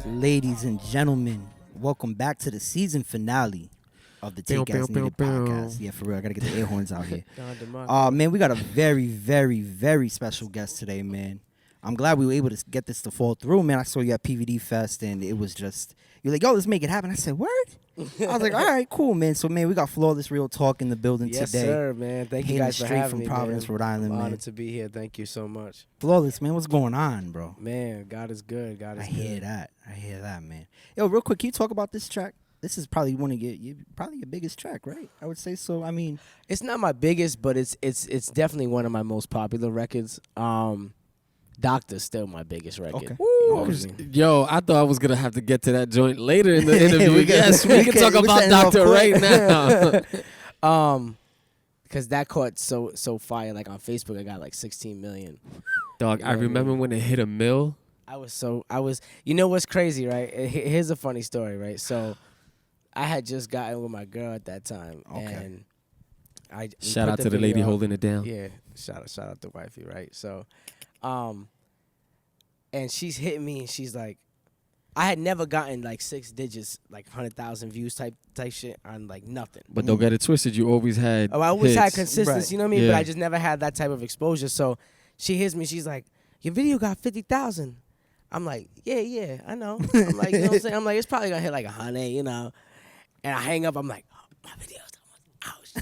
Ladies and gentlemen, welcome back to the season finale of the Take As Needed podcast. Yeah, for real, I gotta get the air horns out here. Man, we got a very, very, very special guest today, man. I'm glad we were able to get this to fall through, man. I saw you at PVD Fest, and it was just, you're like, yo, let's make it happen. I said, word? I was like, all right, cool, man. So, man, we got Flawless Real Talk in the building yes, today. Yes, sir, man. Thank you guys for having me, from Providence, man. Rhode Island, I'm man. honored to be here. Thank you so much. Flawless, man, what's going on, bro? Man, God is good. God is good. I hear that, man. Yo, real quick, can you talk about this track? This is probably one of your biggest track, right? I would say so. I mean, it's not my biggest, but it's definitely one of my most popular records. Doctor's still my biggest record. Okay. Yo, I thought I was gonna have to get to that joint later in the interview. Yes, we can talk about Doctor right now. Because that caught so fire. Like on Facebook, I got like 16 million. Dog, I remember when it hit a mill. I was. You know what's crazy, right? Here's a funny story, right? So, I had just gotten with my girl at that time, and shout out to the lady holding it down. Yeah, shout out to wifey, right? So. And she's hitting me, and she's like, I had never gotten like 6 digits, like 100,000 views type shit on like nothing. But don't get it twisted, you always had. I always hits. had consistency, right. you know what I mean? Yeah. But I just never had that type of exposure. So she hits me, she's like, your video got 50,000. I'm like, yeah, I know. I'm like, you know what I'm saying? I'm like, it's probably gonna hit like 100, you know. And I hang up, I'm like, oh, my video's ouch.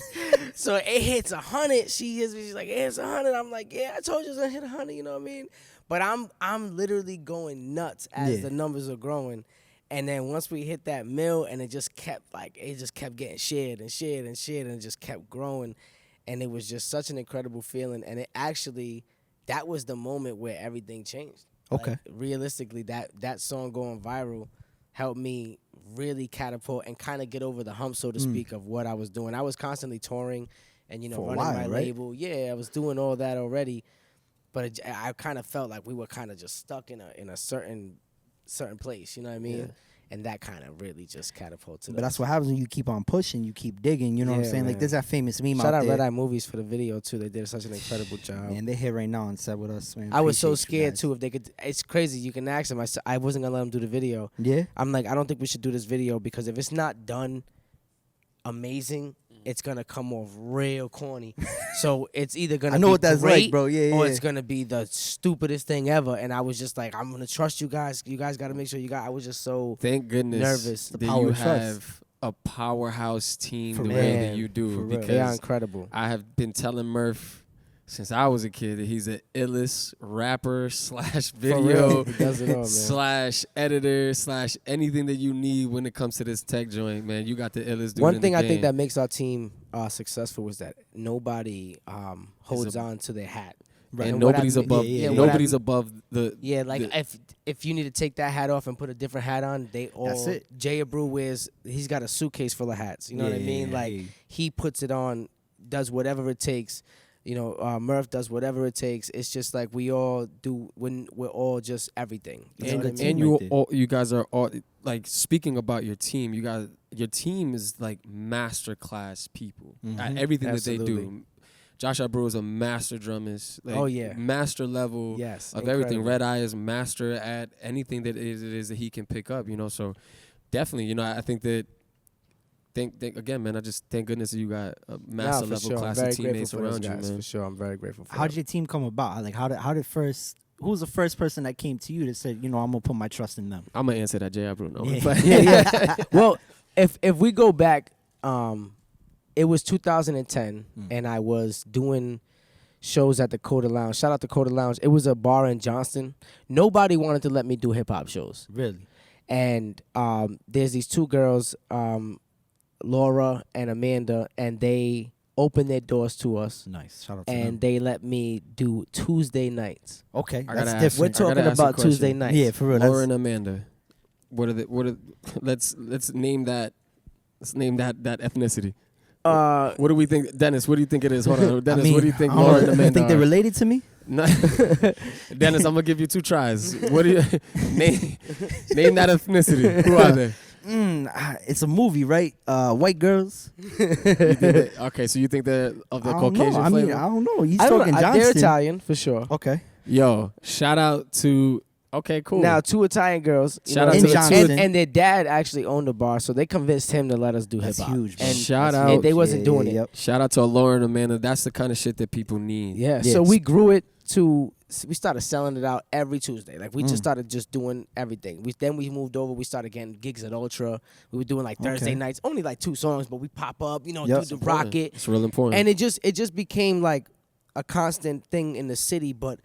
So it hits 100. She hits me, she's like, it hits 100. I'm like, yeah, I told you it's gonna hit 100, you know what I mean? But I'm literally going nuts as the numbers are growing. And then once we hit that mill, and it just kept getting shared and shared and shared, and it just kept growing. And it was just such an incredible feeling. And it actually, that was the moment where everything changed. Okay. Like, realistically, that song going viral helped me really catapult and kind of get over the hump, so to speak, of what I was doing. I was constantly touring and, running my label. Yeah, I was doing all that already. But I kind of felt like we were kind of just stuck in a certain place, you know what I mean? Yeah. And that kind of really just catapulted. But that's what happens when you keep on pushing, you keep digging. You know what I'm saying? Man. Like there's that famous meme Shout out out there. Red Eye Movies for the video too. They did such an incredible job. And they're here right now on set with us, man. I was so Appreciate you scared guys. too if they could. It's crazy. You can ask them. I wasn't gonna let them do the video. Yeah. I'm like, I don't think we should do this video because if it's not done amazing, it's gonna come off real corny. So it's either gonna I know be what that's great, like, bro. Yeah, or yeah. it's gonna be the stupidest thing ever. And I was just like, I'm gonna trust you guys. You guys got to make sure you got. I was just so Thank goodness nervous. that you have a powerhouse team the way that you do. Because they are incredible. I have been telling Murph since I was a kid that he's an illest rapper / video He does it all, man. / editor / anything that you need when it comes to this tech joint, man. You got the illest dude. One thing in the I think game. that makes our team successful is that nobody holds on to their hat. Right. And nobody's above. Nobody's above the. Yeah, like if you need to take that hat off and put a different hat on, they all. That's it. Jay Abreu wears. He's got a suitcase full of hats. You know what I mean? Like he puts it on, does whatever it takes. Murph does whatever it takes. It's just like we all do when we're all just everything. You guys are all like speaking about your team. Your team is like master class people at everything that they do. Josh Abreu is a master drummist. Like, master level of incredible. everything. Red Eye is master at anything that it is that he can pick up. So definitely, I think that. Thank again, man. I just thank goodness that you got a master level class of teammates around you, man. For sure, I'm very grateful for How did your team come about? Like, who was the first person that came to you that said, I'm gonna put my trust in them? I'm gonna answer that, Jay Bruno. Yeah. Well, if we go back, it was 2010, and I was doing shows at the Coda Lounge. Shout out to Coda Lounge. It was a bar in Johnston. Nobody wanted to let me do hip hop shows. Really? And there's these two girls. Laura and Amanda, and they opened their doors to us. Nice. Shout out to and them. they let me do Tuesday nights. Okay, that's different. We're talking about Tuesday nights. Yeah, for real. Laura and Amanda. Let's name that. Let's name that ethnicity. What do we think, Dennis? What do you think it is? Hold on, Dennis. What do you think Laura and Amanda? You think they're related to me? No. Dennis, I'm gonna give you 2 tries. What do you name that ethnicity? Who are they? It's a movie, right? White girls. Okay, so you think they're of the Caucasian flavor? I don't know. He's talking Johnston. They're Italian, for sure. Okay. Yo, shout out to Okay, cool. Now, 2 Italian girls. Shout out to the two. And their dad actually owned the bar, so they convinced him to let us do hip That's hop. huge, bro. And shout out. they wasn't doing it. Yep. Shout out to Lauren and Amanda. That's the kind of shit that people need. Yeah. Yeah. So we grew it to. We started selling it out every Tuesday. Like we just started just doing everything. Then we moved over. We started getting gigs at Ultra. We were doing like Thursday nights, only like 2 songs, but we pop up, do the rocket. It's real important. And it just became like a constant thing in the city. But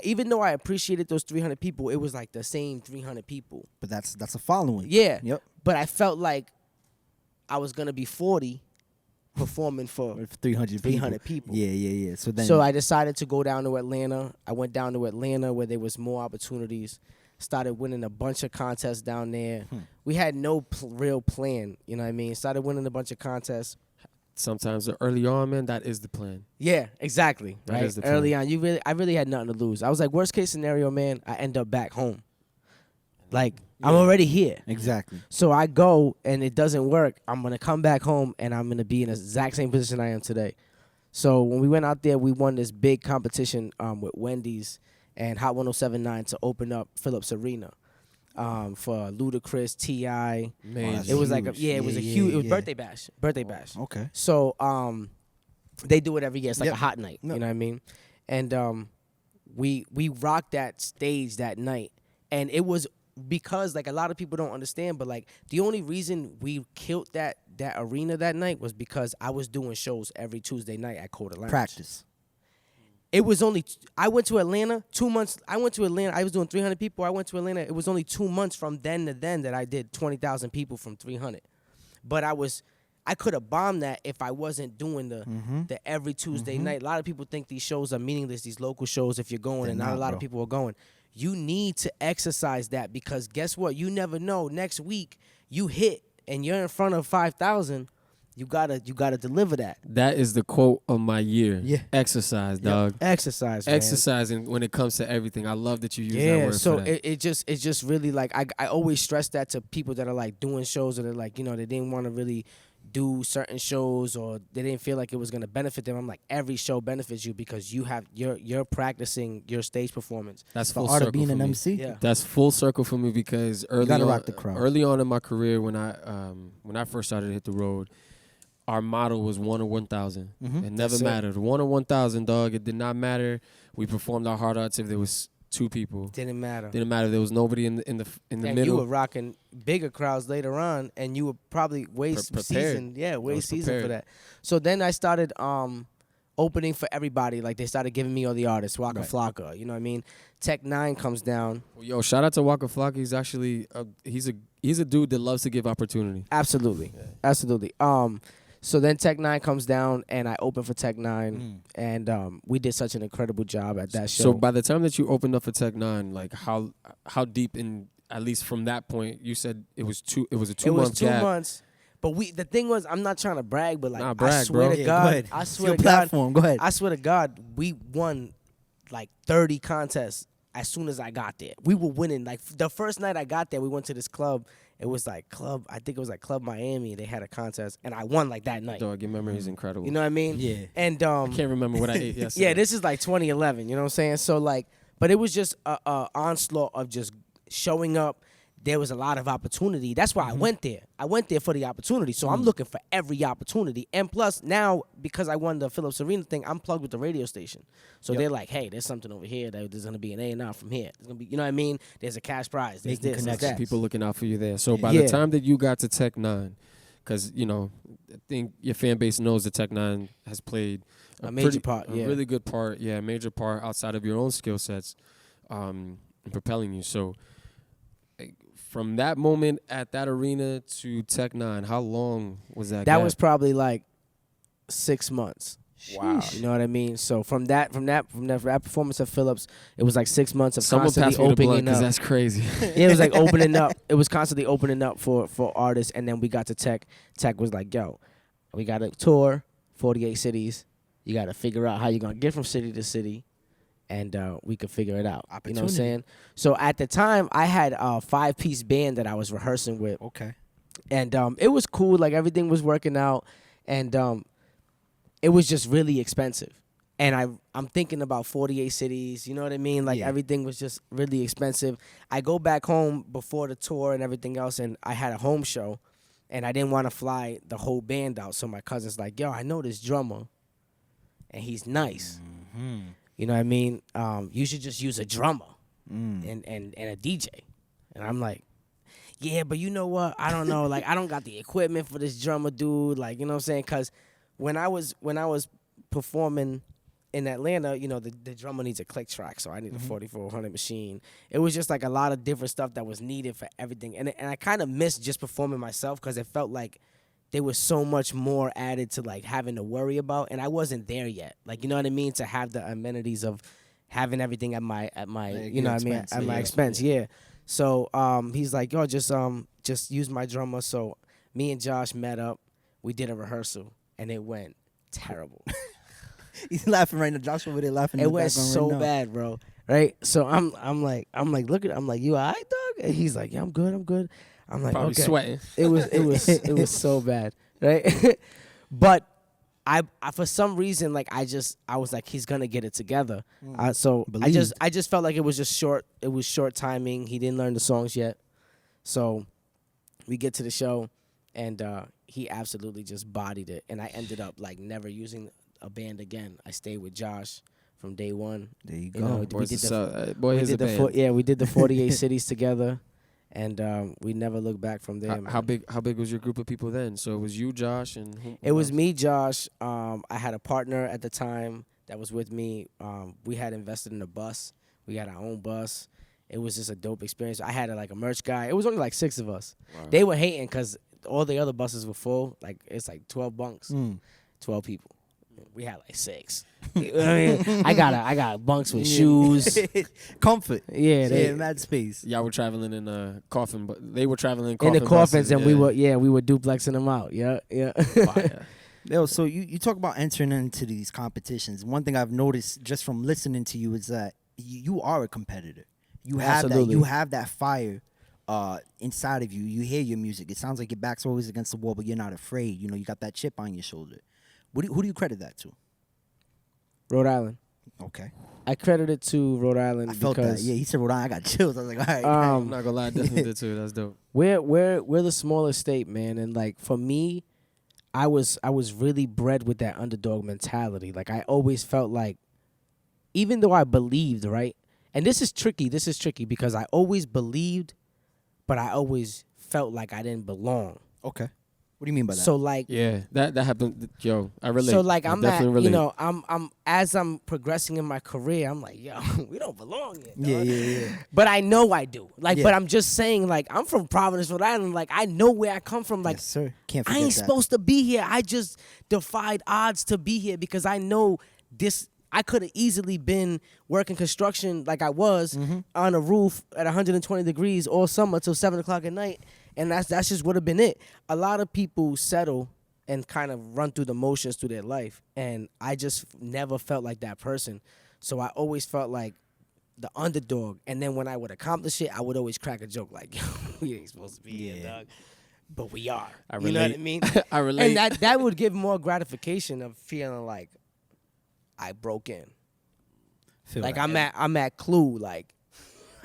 even though I appreciated those 300 people, it was like the same 300 people. But that's a following. Yeah. Yep. But I felt like I was gonna be 40 performing for 300 people. Yeah. So I decided to go down to Atlanta. I went down to Atlanta where there was more opportunities. Started winning a bunch of contests down there. We had no real plan, you know what I mean? Started winning a bunch of contests. Sometimes early on, man, that is the plan. Yeah, exactly. That right. is the plan. Early on, I really had nothing to lose. I was like, worst case scenario, man, I end up back home. Like I'm already here. Exactly. So I go and it doesn't work. I'm gonna come back home and I'm gonna be in the exact same position I am today. So when we went out there, we won this big competition with Wendy's and Hot 107.9 to open up Phillips Arena for Ludacris, T.I. Man, It was like huge. it was a huge. It was birthday bash. Okay. So they do it every year. It's like Yep. a hot night. Yep. You know what I mean? And we rocked that stage that night, and it was because like a lot of people don't understand, but like the only reason we killed that arena that night was because I was doing shows every Tuesday night at Coda Lounge. Practice. It was only I went to Atlanta 2 months. I went to Atlanta. I was doing 300 people. I went to Atlanta. It was only 2 months from then to then that I did 20,000 people from 300. But I could have bombed that if I wasn't doing the every Tuesday night. A lot of people think these shows are meaningless, these local shows, if you're going, and not a lot of people are going. You need to exercise that because guess what? You never know. Next week, you hit and you're in front of 5,000. You gotta deliver that. That is the quote of my year. Yeah. Exercise, dog. Exercise, man. Exercising when it comes to everything. I love that you use that word so for that. it just really like I always stress that to people that are like doing shows or they're like, they didn't want to really do certain shows or they didn't feel like it was gonna benefit them. I'm like, every show benefits you because you're practicing your stage performance. That's The full art circle of being for an me. MC. Yeah. That's full circle for me because gotta rock the crowd. early on in my career when I first started to hit the road, our motto was 1 or 1,000. It never That's it. mattered. 1 or 1,000, dog. It did not matter. We performed our hard arts if there was 2 people. Didn't matter. Didn't matter. There was nobody in the And middle. you were rocking bigger crowds later on, and you were probably way Prepared. seasoned. Yeah, way was seasoned for prepared. that. So then I started opening for everybody. Like they started giving me all the artists, Waka Flocka. You know what I mean? Tech 9 comes down. Yo, shout out to Waka Flocka. He's actually he's a dude that loves to give opportunity. Absolutely, absolutely. So then Tech 9 comes down, and I open for Tech 9, and we did such an incredible job at that show. So by the time that you opened up for Tech 9, like how deep in, at least from that point, you said it was a 2 month gap. It was 2 months. But the thing was, I'm not trying to brag, but like Nah, brag, I swear bro. to Yeah, God, go ahead. I It's swear your to God, platform. Go ahead. I swear to God, we won like 30 contests as soon as I got there. We were winning. Like the first night I got there, we went to this club. It was like I think it was like Club Miami. They had a contest, and I won like that night. Dog, your memory is incredible. You know what I mean? Yeah. And I can't remember what I ate yesterday. yeah, this is like 2011. You know what I'm saying? So like, but it was just a onslaught of just showing up. There was a lot of opportunity. That's why I went there. I went there for the opportunity. So I'm looking for every opportunity. And plus, now, because I won the Phillips Arena thing, I'm plugged with the radio station. So they're like, hey, there's something over here. There's going to be an A&R from here. There's gonna be, you know what I mean? There's a cash prize. There's Making this, there's connections. that. People looking out for you there. So by the time that you got to Tech 9, because, I think your fan base knows that Tech 9 has played A major part, yeah. A really good part, a major part outside of your own skill sets in propelling you. So from that moment at that arena to Tech 9, how long was that That gap? was probably like 6 months. Wow. You know what I mean? So from that performance of Phillips, it was like 6 months of Someone constantly passed me the blunt opening because up. that's crazy. Yeah, it was like opening up. It was constantly opening up for artists, and then we got to Tech. Tech was like, "Yo, we got to tour 48 cities. You got to figure out how you're gonna get from city to city, and we could figure it out." You know what I'm saying? So at the time, I had a 5-piece band that I was rehearsing with. Okay. And it was cool. Like everything was working out, and it was just really expensive. And I'm thinking about 48 cities, you know what I mean? Like everything was just really expensive. I go back home before the tour and everything else, and I had a home show, and I didn't want to fly the whole band out. So my cousin's like, yo, I know this drummer, and he's nice. Mm-hmm. You know what I mean? You should just use a drummer and a DJ. And I'm like, yeah, but you know what? I don't know. Like, I don't got the equipment for this drummer, dude. Like, you know what I'm saying? Because when I was performing in Atlanta, you know, the drummer needs a click track, so I need a 4400 machine. It was just like a lot of different stuff that was needed for everything. And I kind of missed just performing myself because it felt like there was so much more added to like having to worry about, and I wasn't there yet. Like, you know what I mean? To have the amenities of having everything at my you know what I mean, at my expense. Yeah. So he's like, yo, just use my drummer. So me and Josh met up. We did a rehearsal, and it went terrible. He's laughing right now. Josh over there laughing. It went so bad, bro. Right? So I'm like, look at, I'm like, you all right, dog? And he's like, yeah, I'm good. I'm like, probably okay. Sweating. It was so bad, right? But I for some reason, like I was like, he's gonna get it together. So I just felt like it was just short. It was short timing. He didn't learn the songs yet. So we get to the show, and he absolutely just bodied it. And I ended up like never using a band again. I stayed with Josh from day one. There you go. Know, we did the 48 cities together, and we never looked back from there. How big was your group of people then? So it was you, Josh, and who it was else? me, Josh. I had a partner at the time that was with me. We had invested in a bus. We had our own bus. It was just a dope experience. I had a merch guy. It was only like 6 of us. Wow. They were hating because all the other buses were full. Like it's like 12 bunks, 12 people. We had like 6. You know what I mean? I got bunks with shoes, comfort. Yeah, mad space. Y'all were traveling in a coffin, but they were traveling in the coffins, buses, and we were duplexing them out. Yeah. Yo, so you talk about entering into these competitions. One thing I've noticed just from listening to you is that you are a competitor. You have that. You have that fire inside of you. You hear your music. It sounds like your back's always against the wall, but you're not afraid. You know, you got that chip on your shoulder. Who do you credit that to? Rhode Island. Okay. I credit it to Rhode Island. I felt that. Yeah, he said Rhode Island. I got chills. I was like, all right. I'm not gonna lie, I definitely did too. That's dope. We're the smallest state, man, and like for me, I was really bred with that underdog mentality. Like I always felt like, even though I believed, right, and this is tricky because I always believed, but I always felt like I didn't belong. Okay. What do you mean by that? So like, yeah, that happened. Yo, I relate. So like, I'm relate. I'm as I'm progressing in my career, I'm like, yo, we don't belong here. Dog. Yeah. But I know I do. Like, but I'm just saying, like, I'm from Providence, Rhode Island. Like, I know where I come from. Like, yes, sir. Can't forget I ain't that. supposed to be here. I just defied odds to be here because I know this. I could have easily been working construction like I was on a roof at 120 degrees all summer till 7 o'clock at night. And that's just would have been it. A lot of people settle and kind of run through the motions through their life. And I just never felt like that person. So I always felt like the underdog. And then when I would accomplish it, I would always crack a joke like, yo, we ain't supposed to be here, dog. But we are. You know what I mean? I relate. And that would give more gratification of feeling like I broke in. Like I'm at Clue, like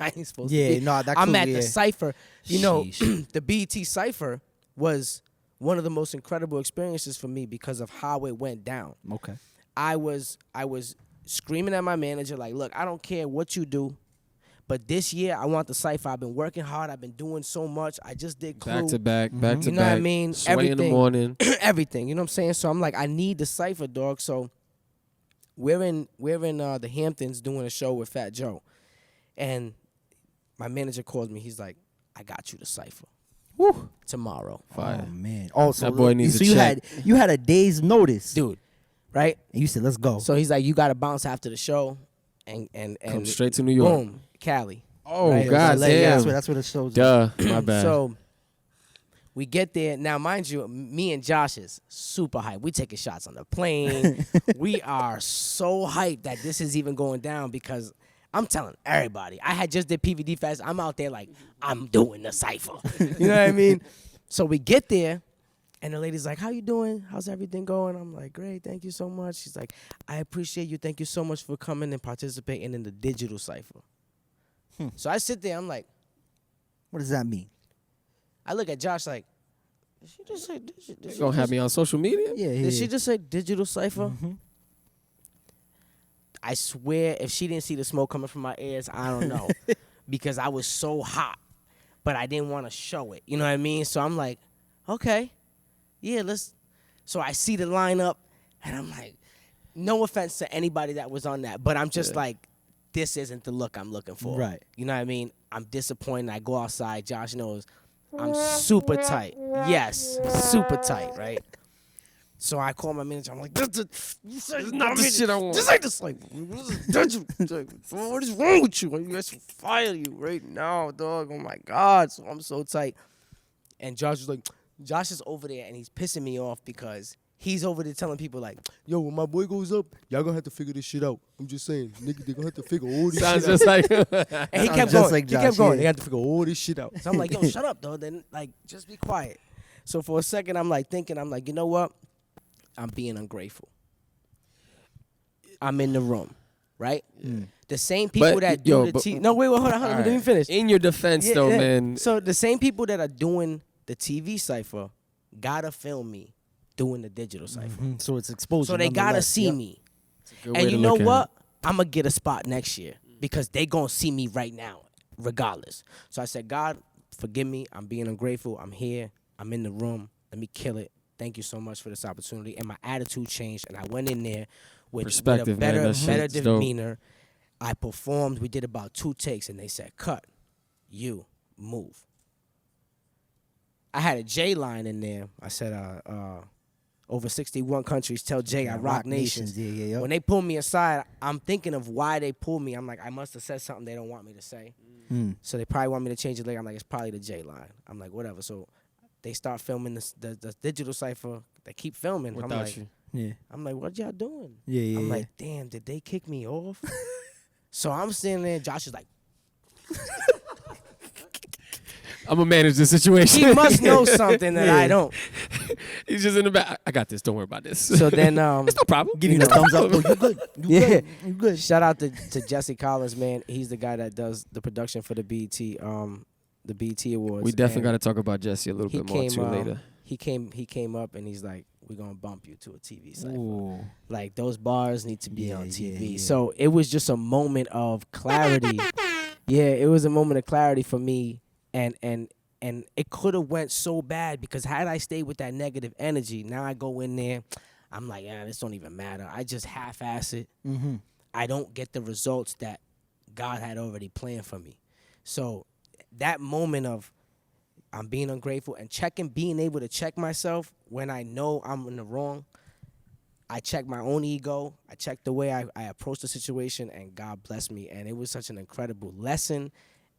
I ain't supposed to be. No, that I'm at the Cypher. You know, the BET Cypher was one of the most incredible experiences for me because of how it went down. Okay. I was screaming at my manager like, look, I don't care what you do, but this year I want the Cypher. I've been working hard. I've been doing so much. I just did Clue. Back to back. You know what I mean? Sway in the morning. Everything. You know what I'm saying? So I'm like, I need the Cypher, dog. So we're in the Hamptons doing a show with Fat Joe, and my manager calls me. He's like, I got you the Cypher. Woo. Tomorrow. Fire. Oh man. Also, that boy needs so a check. you had a day's notice, dude. Right? And you said, let's go. So he's like, you got to bounce after the show, and come straight to New York. Boom, Cali. Oh right? God, damn. That's what it shows. Duh, my bad. So we get there. Now, mind you, me and Josh is super hyped. We taking shots on the plane. We are so hyped that this is even going down because I'm telling everybody. I had just did PVD Fest. I'm out there like, I'm doing the Cypher. You know what I mean? So we get there. And the lady's like, how you doing? How's everything going? I'm like, great, thank you so much. She's like, I appreciate you. Thank you so much for coming and participating in the digital cipher. So I sit there, I'm like, what does that mean? I look at Josh like, did she just say digital? You gonna have me on social media? Yeah. Did she just say digital cipher? Mm-hmm. I swear, if she didn't see the smoke coming from my ears, I don't know. Because I was so hot, but I didn't want to show it. You know what I mean? So I'm like, okay. Yeah, let's. So I see the lineup, and I'm like, no offense to anybody that was on that, but I'm just like, this isn't the look I'm looking for. Right. You know what I mean? I'm disappointed. I go outside. Josh knows I'm super tight. Yes, super tight, right? So I call my manager. I'm like, this is not the shit I want. This ain't the cipher. What is wrong with you? I should fire you right now, dog. Oh, my God. So I'm so tight. And Josh is over there, and he's pissing me off because he's over there telling people like, yo, when my boy goes up, y'all gonna have to figure this shit out. I'm just saying, nigga, they gonna have to figure all this Sounds shit just out. like. And he kept just going. like He kept Josh, going. yeah. They had to figure all this shit out. So I'm like, yo, shut up, dog. Then like, just be quiet. So for a second, I'm like thinking, I'm like, you know what? I'm being ungrateful. I'm in the room, right? The same people that do the TV. No, wait, hold on. Let me finish. In your defense, though, man. So the same people that are doing the TV cipher gotta film me doing the digital cipher. So it's exposed. So they gotta see me. And you know what? I'm gonna get a spot next year because they gonna see me right now, regardless. So I said, God, forgive me. I'm being ungrateful. I'm here. I'm in the room. Let me kill it. Thank you so much for this opportunity. And my attitude changed, and I went in there with a better demeanor. I performed. We did about 2 takes, and they said, cut. You move. I had a J line in there. I said, over 61 countries tell Jay I rock nations. Yeah. When they pull me aside, I'm thinking of why they pulled me. I'm like, I must have said something they don't want me to say. So they probably want me to change it later. I'm like, it's probably the J line. I'm like, whatever. So they start filming the digital cipher. They keep filming. Without I'm like, you. Yeah. I'm like, what y'all doing? Yeah. I'm like, damn, did they kick me off? So I'm standing there. Josh is like, I'm gonna manage the situation. he must know something that I don't. He's just in the back. I got this. Don't worry about this. So then, it's no problem. Give you the thumbs up. Oh, you good. You good. Shout out to Jesse Collins, man. He's the guy that does the production for the BET Awards. We definitely got to talk about Jesse a little bit more too later. He came up and he's like, we're gonna bump you to a TV cipher. Ooh. Like those bars need to be on TV. Yeah. So it was just a moment of clarity. It was a moment of clarity for me, and it could have went so bad because had I stayed with that negative energy, now I go in there, I'm like, this don't even matter. I just half-ass it. Mm-hmm. I don't get the results that God had already planned for me. So that moment of I'm being ungrateful and being able to check myself when I know I'm in the wrong. I check my own ego. I check the way I approach the situation, and God bless me. And it was such an incredible lesson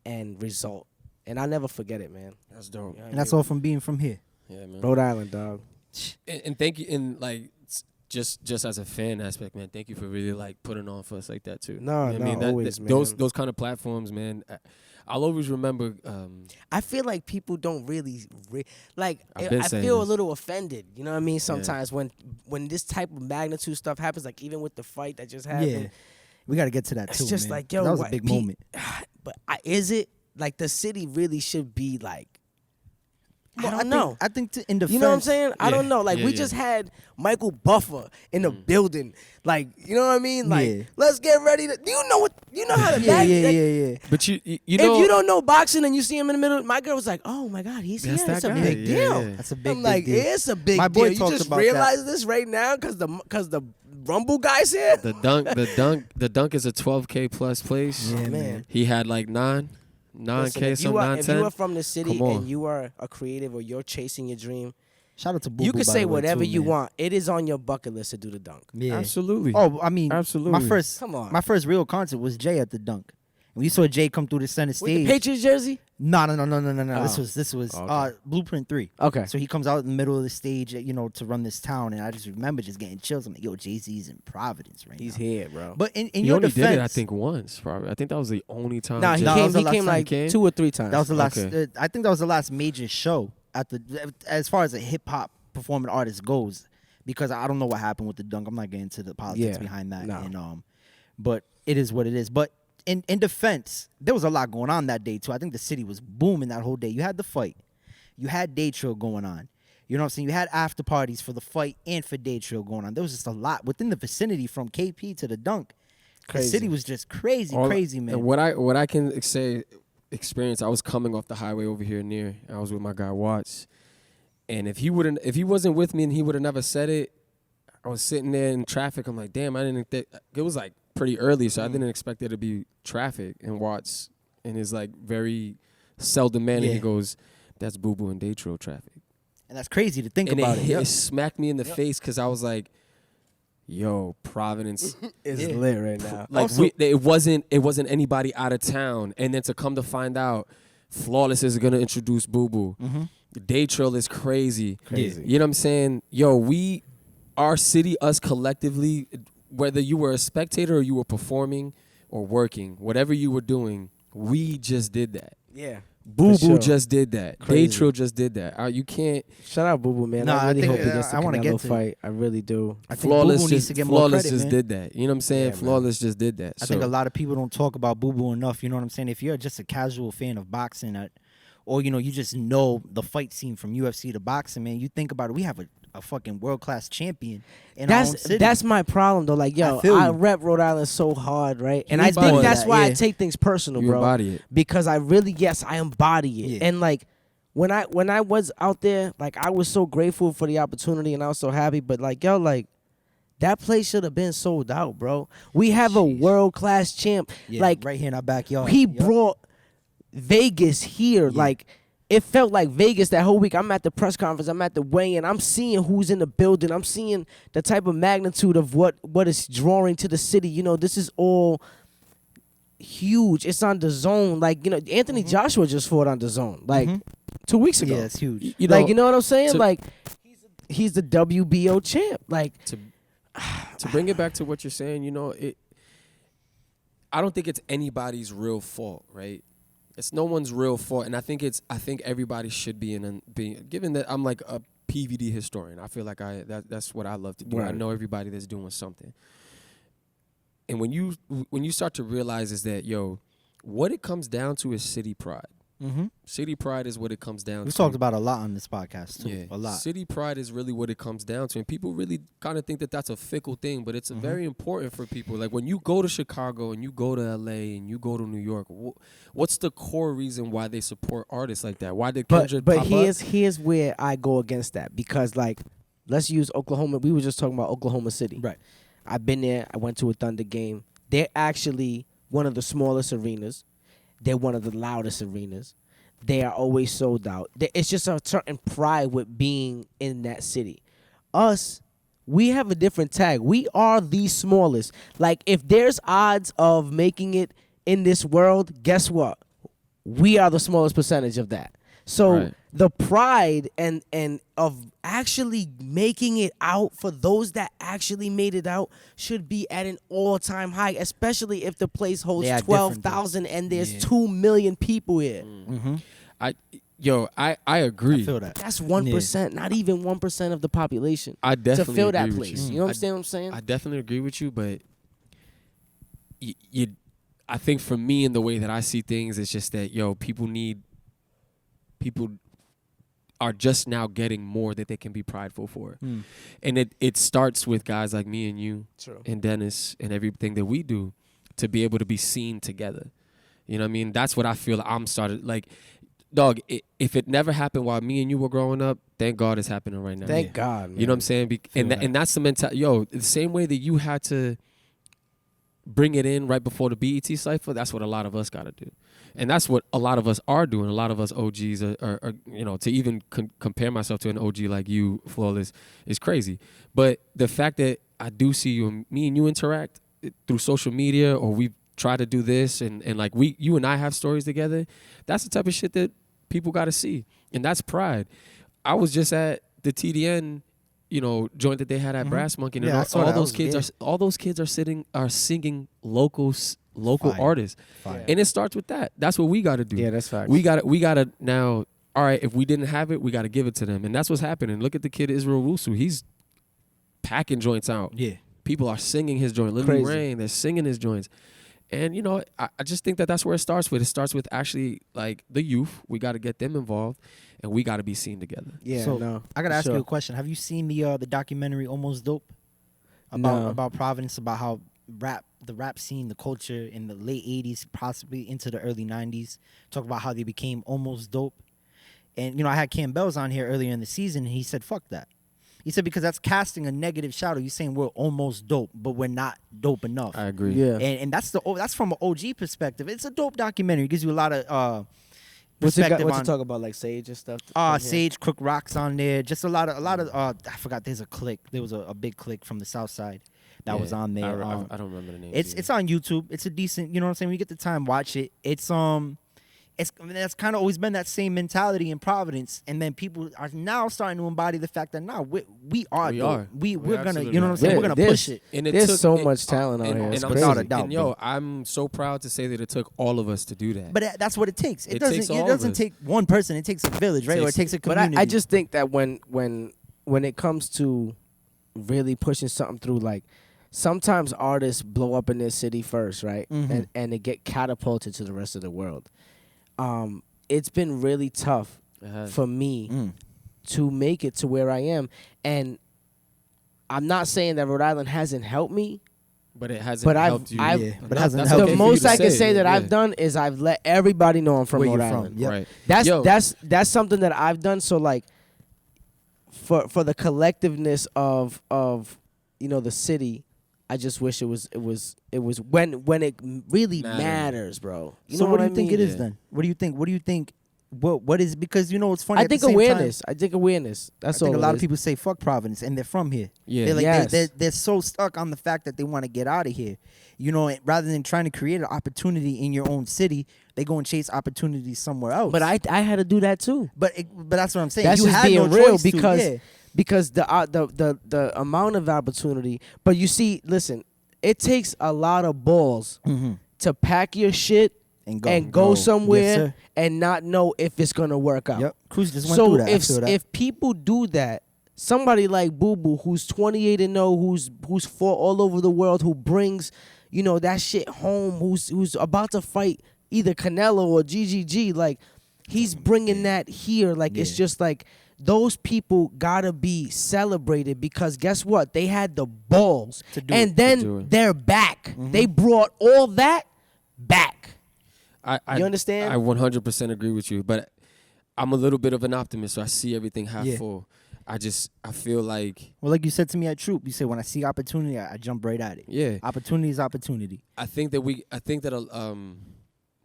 and result. And I'll never forget it, man. That's dope. You know And that's all from being from here. Yeah, man. Rhode Island, dog. And thank you. And like, just as a fan aspect, man, thank you for really like putting on for us like that too. No, you know what always, man. Those kind of platforms, man. I'll always remember. I feel like people don't really like. I've been I saying feel this. a little offended. You know what I mean? Sometimes when this type of magnitude stuff happens, like even with the fight that just happened. Yeah. We got to get to that It's too, just man. like, yo, that was a big moment. But is it like the city really should be like? Well, I don't know. I think in defense, You know what I'm saying? I don't know. Like Yeah, we yeah. just had Michael Buffer in the building. Like, you know what I mean? Like, Yeah. let's get ready to. You know how to bag. Yeah. But you know, If you don't know boxing and you see him in the middle, my girl was like, "Oh my God, he's here. That's It's that a guy. big Yeah, deal." yeah. That's a big, I'm like, big deal. it's a big My boy deal. You talked just about realize this right now because the Rumble guy's here. the dunk is a 12K plus place. Yeah, man. He had like 9K, Listen, if some you 910. are from the city Come on. and you are a creative or you're chasing your dream, Shout out to Boo you Boo, can by say the way, whatever too, you man. want. It is on your bucket list to do the dunk. Yeah. Absolutely. Oh, I mean, Absolutely. Come on. My first real concert was Jay at the dunk. When you saw Jay come through the center With stage. the Patriots jersey? No. Oh. This was Okay. Blueprint 3. Okay. So he comes out in the middle of the stage, to run this town, and I just remember just getting chills. I'm like, yo, Jay-Z's in Providence right He's now. here, bro. But in He your only defense, did it, I think, once. Probably. I think that was the only time. Nah, he No, that was the came last time like he came? 2 or 3 times. that was the last. Okay. I think that was the last major show as far as a hip hop performing artist goes, because I don't know what happened with the dunk. I'm not getting into the politics behind that. No. And but it is what it is. But in defense, there was a lot going on that day too. I think the city was booming that whole day. You had the fight, you had Day Trill going on. You know what I'm saying? You had after parties for the fight and for Day Trill going on. There was just a lot within the vicinity from KP to the dunk. Crazy. The city was just crazy, man. And what I can say experience, I was coming off the highway over here near. I was with my guy Watts, and if he wasn't with me and he would have never said it, I was sitting there in traffic. I'm like, damn, I didn't think it was like pretty early, so I didn't expect there to be traffic. And Watts, in his like very seldom manner, he goes, "That's Boo Boo and Day Trill traffic." And that's crazy to think and about it. It smacked me in the face because I was like, yo, Providence is lit right now. Like also, it wasn't anybody out of town. And then to come to find out, Flawless is gonna introduce Boo Boo. Day Trill is crazy. You know what I'm saying? Yo, our city, us collectively, whether you were a spectator or you were performing or working, whatever you were doing, we just did that. Yeah. Boo Boo just did that. Day Trill just did that. You can't. Shout out Boo Boo, man. Nah, I really hope he gets the Canelo to fight. I really do. I think Boo Boo needs to get more credit, just man. did that. You know what I'm saying? Yeah, Flawless just did that. I think a lot of people don't talk about Boo Boo enough. You know what I'm saying? If you're just a casual fan of boxing, or you just know the fight scene from UFC to boxing, man, you think about it. We have a fucking world-class champion in our own city. That's my problem, though. Like, yo, I rep Rhode Island so hard, right? And I think that's why I take things personal, bro. You embody it. Because I really, I embody it. Yeah. And, like, when I was out there, like, I was so grateful for the opportunity and I was so happy. But, like, yo, like, that place should have been sold out, bro. We have a world-class champ. Yeah, like, right here in our backyard. He brought Vegas here. Like, it felt like Vegas that whole week. I'm at the press conference. I'm at the weigh-in. I'm seeing who's in the building. I'm seeing the type of magnitude of what is drawing to the city. You know, this is all huge. It's on the zone. Like, Anthony Joshua just fought on the zone, like 2 weeks ago. Yeah, it's huge. You know what I'm saying? Like, he's the WBO champ. Like, to bring it back to what you're saying, I don't think it's anybody's real fault, right? It's no one's real fault, and I think everybody should be given that I'm like a PVD historian. I feel like that's what I love to do. Right. I know everybody that's doing something. And when you start to realize is that, yo, what it comes down to is city pride. City pride is what it comes down to. We've talked about a lot on this podcast too. Yeah, a lot. City pride is really what it comes down to, and people really kind of think that that's a fickle thing, but it's very important for people. Like when you go to Chicago and you go to LA and you go to New York, what's the core reason why they support artists like that? Why did Kendrick pop up? Here's where I go against that, because like, let's use Oklahoma. We were just talking about Oklahoma City. Right. I've been there. I went to a Thunder game. They're actually one of the smallest arenas. They're one of the loudest arenas. They are always sold out. It's just a certain pride with being in that city. Us, we have a different tag. We are the smallest. Like, if there's odds of making it in this world, guess what? We are the smallest percentage of that. So the pride and of actually making it out for those that actually made it out should be at an all-time high, especially if the place holds 12,000 and there's 2 million people here. I agree. I feel that. That's 1%, not even 1% of the population. I definitely to fill that agree place. With you. You understand what I'm saying? I definitely agree with you, but I think for me and the way that I see things, it's just that people are just now getting more that they can be prideful for. And it starts with guys like me and you and Dennis and everything that we do to be able to be seen together. You know what I mean? That's what I feel I'm started. Like, dog, if it never happened while me and you were growing up, thank God it's happening right now. Thank God, man. You know what I'm saying? And that's the mentality. Yo, the same way that you had to bring it in right before the BET Cypher, that's what a lot of us got to do. And that's what a lot of us are doing. A lot of us OGs are to even compare myself to an OG like you, Flawless, is crazy. But the fact that I do see you, me and you interact through social media, or we try to do this, and like you and I have stories together, that's the type of shit that people got to see. And that's pride. I was just at the TDN, joint that they had at Brass Monkey, and all those kids are singing local Fire. artists. Fire. And it starts with that. That's what we got to do. Yeah, that's facts. We got to now all right, if we didn't have it, we got to give it to them. And that's what's happening. Look at the kid Israel Wusu. He's packing joints out. Yeah. People are singing his joint. Lily Rain, they're singing his joints. And, I just think that that's where it starts with. It starts with actually, like, the youth. We got to get them involved, and we got to be seen together. Yeah, so I got to ask you a question. Have you seen the documentary Almost Dope? About Providence, about how the rap scene, the culture in the late 80s, possibly into the early 90s, talk about how they became almost dope. And, I had Cam Bells on here earlier in the season, and he said, fuck that. He said, because that's casting a negative shadow. You're saying we're almost dope, but we're not dope enough. I agree. Yeah. And that's from an OG perspective. It's a dope documentary. It gives you a lot of what's perspective it talk about, like Sage and stuff? Sage, Crook Rock's on there. Just a lot of I forgot, there's a clique. There was a big clique from the South Side that was on there. I don't remember the name. It's on YouTube. It's a decent, you know what I'm saying? When you get the time, watch it. That's kind of always been that same mentality in Providence, and then people are now starting to embody the fact that we are dope. We're gonna, you know what I'm saying? Yeah, we're gonna push it. And there's so much talent out here. It's without a doubt. And I'm so proud to say that it took all of us to do that. But that's what it takes. It takes doesn't take one person. It takes a village, right? Or it takes a community. But I just think that when it comes to really pushing something through, like, sometimes artists blow up in their city first, right? Mm-hmm. And they get catapulted to the rest of the world. It's been really tough for me to make it to where I am. And I'm not saying that Rhode Island hasn't helped me. But it hasn't helped you. But it hasn't helped. The most I can say that I've done is I've let everybody know I'm from Rhode Island. Yep. Right. That's something that I've done. So, like, for the collectiveness of the city, I just wish it was when it really matters, bro. So what do you think it is then? What do you think? What is, because it's funny. I think awareness. That's all. I think a lot of people say fuck Providence and they're from here. Yeah. They're like they're so stuck on the fact that they want to get out of here. Rather than trying to create an opportunity in your own city, they go and chase opportunities somewhere else. But I had to do that too. But that's what I'm saying. That's you just had being no real choice because the amount of opportunity. But you see, listen, it takes a lot of balls to pack your shit and go somewhere and not know if it's gonna work out. Yep. Cruz just went through that. So if people do that, somebody like Boo Boo, who's 28-0, who's fought all over the world, who brings that shit home, who's about to fight either Canelo or GGG, like, he's bringing that here. Like, it's just like, those people gotta be celebrated, because guess what? They had the balls to do it. Then they're back. Mm-hmm. They brought all that back. You understand? I 100% agree with you, but I'm a little bit of an optimist, so I see everything half full. I feel like, well, like you said to me at Troop, you said when I see opportunity, I jump right at it. Yeah, opportunity is opportunity. I think that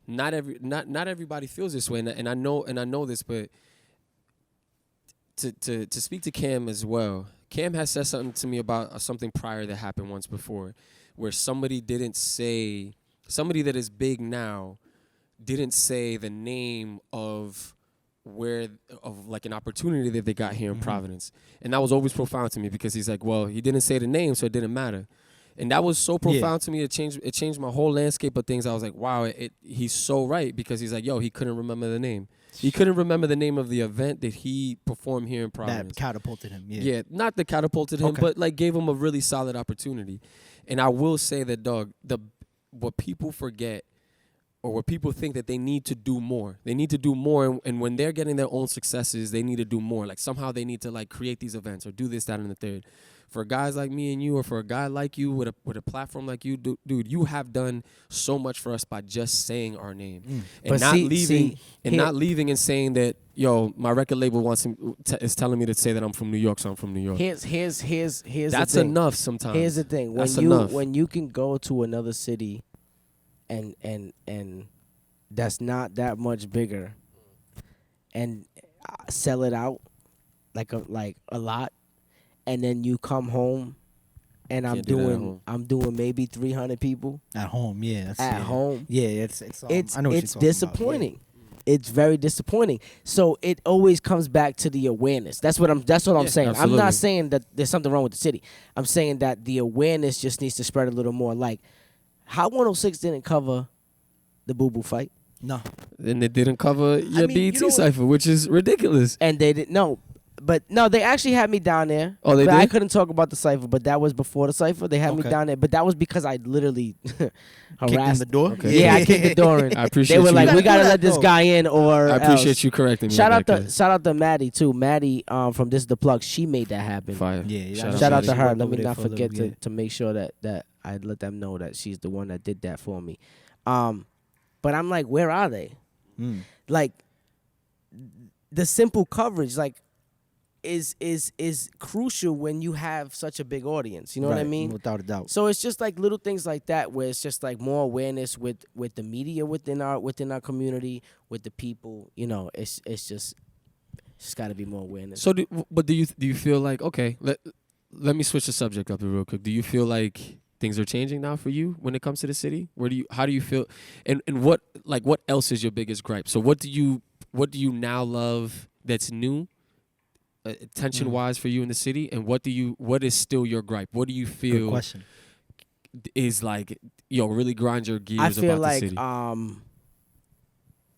not everybody feels this way, and I know this, but to speak to Cam as well. Cam has said something to me about something prior that happened once before, where somebody that is big now didn't say the name of like an opportunity that they got here in Providence. And that was always profound to me, because he's like, well, he didn't say the name, so it didn't matter. And that was so profound to me. It changed my whole landscape of things. I was like, wow, he's so right, because he's like, yo, he couldn't remember the name. He couldn't remember the name of the event that he performed here in Providence. That catapulted him, Yeah, not that catapulted him, but like gave him a really solid opportunity. And I will say that, dog, what people forget, or what people think, that they need to do more. They need to do more, and when they're getting their own successes, they need to do more. Like, somehow they need to, like, create these events or do this, that, and the third. For guys like me and you, or for a guy like you with a platform like you, dude, you have done so much for us by just saying our name and not leaving and saying that, yo, my record label is telling me to say that I'm from New York, so I'm from New York. Here's that's enough sometimes. Here's the thing: when you can go to another city, and that's not that much bigger, and sell it out like a lot. And then you come home, and I'm doing maybe 300 people at home. Yeah, home. Yeah, it's I know it's disappointing. About. It's very disappointing. So it always comes back to the awareness. That's what I'm saying. Absolutely. I'm not saying that there's something wrong with the city. I'm saying that the awareness just needs to spread a little more. Like, how 106 didn't cover the Boo Boo fight. No. And they didn't cover your mean, BET cipher, which is ridiculous. And they didn't. No. But no, they actually had me down there. Oh, they but did? I couldn't talk about the cipher, but that was before the cipher. They had me Okay. down there, but that was because I literally Kicked in harassed the door? Okay. Yeah, I kicked the door in. I appreciate They were you. like, gotta "We do gotta that, let this though. guy in," or I appreciate else. you correcting me. Shout on out that, to shout out to Maddie too. Maddie from This Is the Plug. She made that happen. Fire. Yeah, Shout out to She her. worked Let over me there not for a little forget bit. to make sure that I let them know that she's the one that did that for me. But I'm like, where are they? Like the simple coverage, like is crucial when you have such a big audience. You know what I Right, mean? Without a doubt. So it's just like little things like that where it's just like more awareness with the media within our community, with the people. You know, it's just got to be more awareness. So, do you feel like, okay? Let me switch the subject up real quick. Do you feel like things are changing now for you when it comes to the city? How do you feel? And what else is your biggest gripe? So what do you now love that's new? Attention wise for you in the city, and what is still your gripe? What do you feel Good question. is like, really grind your gears I feel about like the city?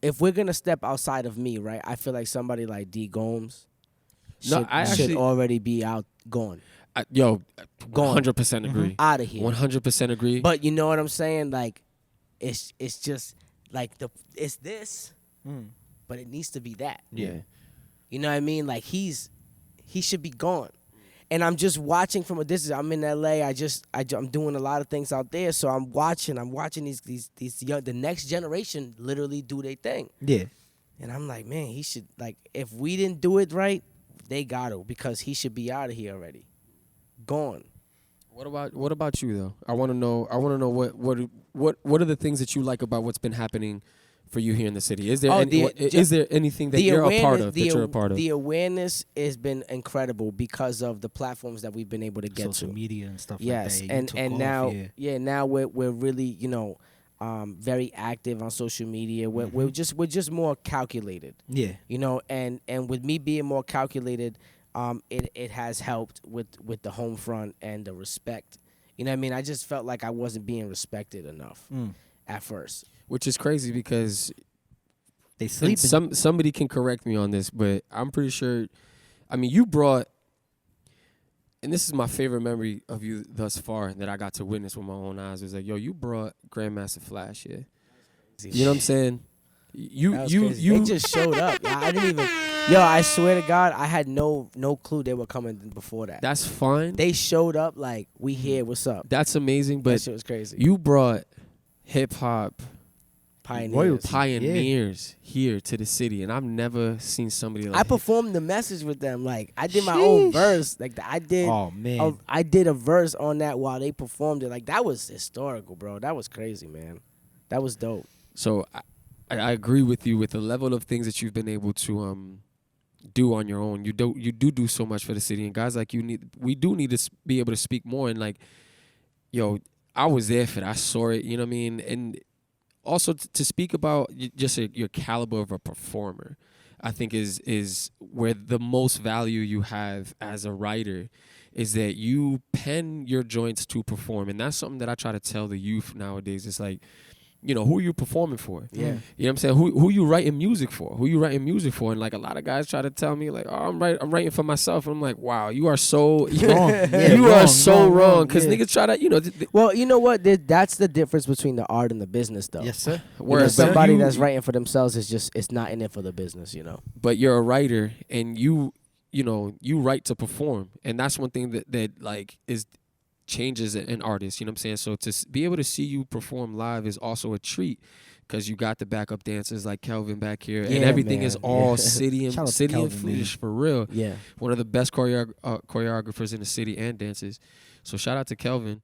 if we're gonna step outside of me, right? I feel like somebody like D Gomes No, I should actually- already be gone 100% agree. out of here. 100% agree. But you know what I'm saying? Like, it's just like it's this, but it needs to be that. yeah. You know what I mean? Like he should be gone. And I'm just watching from a distance. I'm in LA. I'm doing a lot of things out there. So I'm watching these young, the next generation literally do their thing. Yeah. And I'm like, man, he should, like, if we didn't do it right, they got to, because he should be out of here already. Gone. What about you though? I want to know what are the things that you like about what's been happening for you here in the city? Is there is there anything that you're a part of that you're a part of? The awareness has been incredible because of the platforms that we've been able to get Social to. media and stuff Yes, like that. Yeah, and now we're really very active on social media. We're just more calculated. Yeah. And with me being more calculated, it has helped with the home front and the respect. You know what I mean? I just felt like I wasn't being respected enough at first. Which is crazy because they sleep. Somebody can correct me on this, but I'm pretty sure. I mean, you brought, and this is my favorite memory of you thus far that I got to witness with my own eyes. Was like, you brought Grandmaster Flash here. You know what I'm saying? You They just showed up. I didn't even. I swear to God, I had no clue they were coming before that. That's fine. They showed up like, we here. What's up? That's amazing, but that shit was crazy. You brought hip hop Pioneers here to the city, and I've never seen somebody like. I performed the message with them. Like, I did my own verse. Like, I did. Oh man, I did a verse on that while they performed it. Like, that was historical, bro. That was crazy, man. That was dope. So I agree with you with the level of things that you've been able to do on your own. You do so much for the city, and guys like you we need to be able to speak more. And like, I was there for that. I saw it. You know what I mean? And also to speak about just your caliber of a performer, I think is where the most value you have as a writer is that you pen your joints to perform. And that's something that I try to tell the youth nowadays. It's like, who are you performing for? Yeah. You know what I'm saying? Who you writing music for? And like a lot of guys try to tell me like, oh, I'm writing for myself. And I'm like, wow, you are so wrong. You are so wrong. Because niggas try to, well, you know what? That's the difference between the art and the business, though. Yes, sir. Whereas somebody that's writing for themselves it's not in it for the business, But you're a writer, and you write to perform, and that's one thing that like changes an artist. You know what I'm saying? So to be able to see you perform live is also a treat, because you got the backup dancers like Kelvin back here, and everything is all city and influenced for real. Yeah, one of the best choreographers in the city and dancers. So shout out to Kelvin.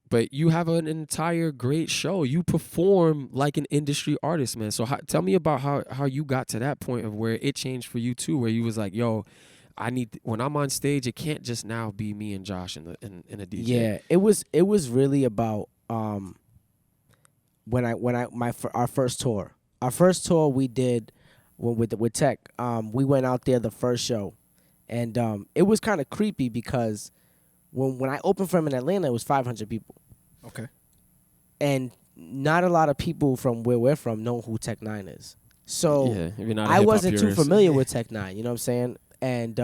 But you have an entire great show. You perform like an industry artist, man. So tell me about how you got to that point of where it changed for you too, where you was like, when I'm on stage, it can't just now be me and Josh and a DJ. Yeah, it was really about our first tour. Our first tour we did with Tech. We went out there the first show, and it was kind of creepy because when I opened for him in Atlanta, it was 500 people. Okay. And not a lot of people from where we're from know who Tech Nine is. So if you're not a I hip-hop wasn't too purist. familiar with Tech Nine. You know what I'm saying? And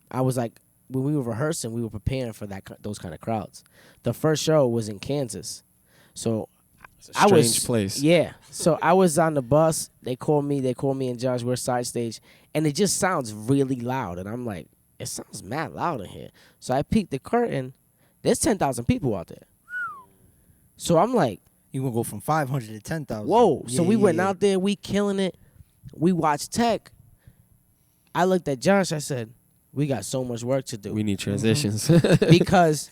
I was like, when we were rehearsing, we were preparing for those kind of crowds. The first show was in Kansas, so It's a strange place. Yeah. So I was on the bus. They called me and Josh. We're side stage, and it just sounds really loud. And I'm like, it sounds mad loud in here. So I peeked the curtain. There's 10,000 people out there. So I'm like, You gonna go from 500 to 10,000? whoa. Yeah, So we yeah, went yeah. out there. We killing it. We watched Tech. I looked at Josh. I said, we got so much work to do We need transitions. because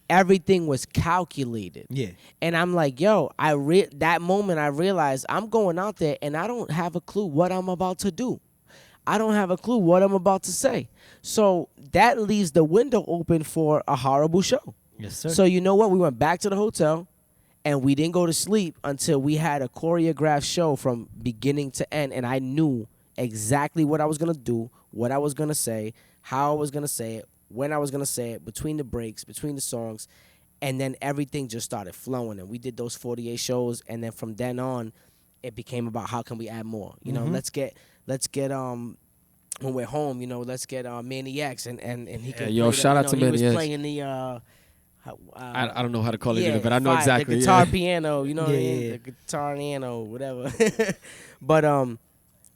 everything was calculated. Yeah. And I'm like, yo, that moment I realized I'm going out there and I don't have a clue what I'm about to do. I don't have a clue what I'm about to say. So that leaves the window open for a horrible show. Yes, sir. So you know what? We went back to the hotel and we didn't go to sleep until we had a choreographed show from beginning to end. And I knew exactly what I was going to do, what I was going to say, how I was going to say it, when I was going to say it, between the breaks, between the songs. And then everything just started flowing. And we did those 48 shows. And then from then on, it became about how can we add more. You know, let's get when we're home, you know, let's get Manny X and he can yo, play shout the, out to he Manny was X. playing the I don't know how to call it either, but I know fire, exactly. the guitar yeah. piano, you know what I mean? Yeah. The guitar piano, whatever. But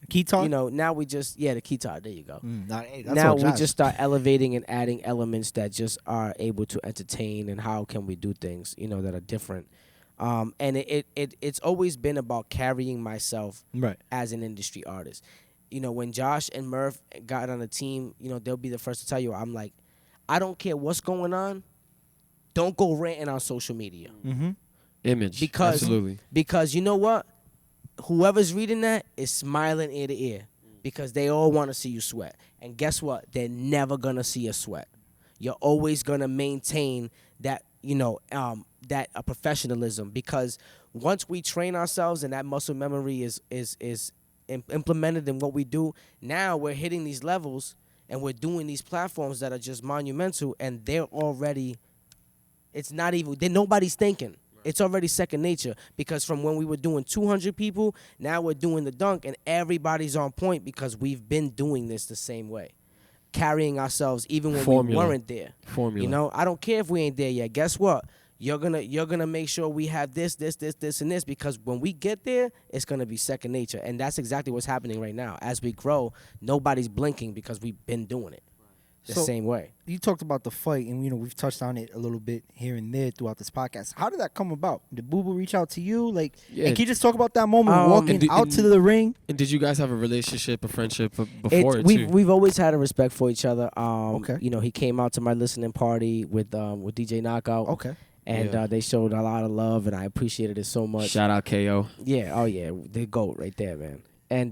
Keytar? you know, now we just the keytar, there you go. That's Now all we jazz. just start elevating and adding elements that just are able to entertain, and how can we do things, you know, that are different. And it's always been about carrying myself right. as an industry artist. You know, when Josh and Murph got on the team, you know, they'll be the first to tell you, I'm like, I don't care what's going on. Don't go ranting on social media. Mm-hmm. Image. Because Absolutely. Because you know what? Whoever's reading that is smiling ear to ear because they all want to see you sweat. And guess what? They're never going to see a sweat. You're always going to maintain that, you know, that professionalism, because once we train ourselves and that muscle memory is implemented in what we do, now we're hitting these levels and we're doing these platforms that are just monumental, and they're already, it's not even, nobody's thinking. It's already second nature, because from when we were doing 200 people, now we're doing the dunk and everybody's on point because we've been doing this the same way. Carrying ourselves even when we weren't there. Formula. You know, I don't care if we ain't there yet. Guess what? You're gonna make sure we have this, and this, because when we get there, it's gonna be second nature. And that's exactly what's happening right now. As we grow, nobody's blinking because we've been doing it the same way. You talked about the fight, and you know we've touched on it a little bit here and there throughout this podcast. How did that come about? Did Boo Boo reach out to you? Like, and can you just talk about that moment walking out to the ring? And did you guys have a relationship, a friendship before it too? We've always had a respect for each other. Okay. You know, he came out to my listening party with DJ Knockout. Okay. And they showed a lot of love, and I appreciated it so much. Shout out KO. Yeah, oh yeah, the GOAT right there, man. And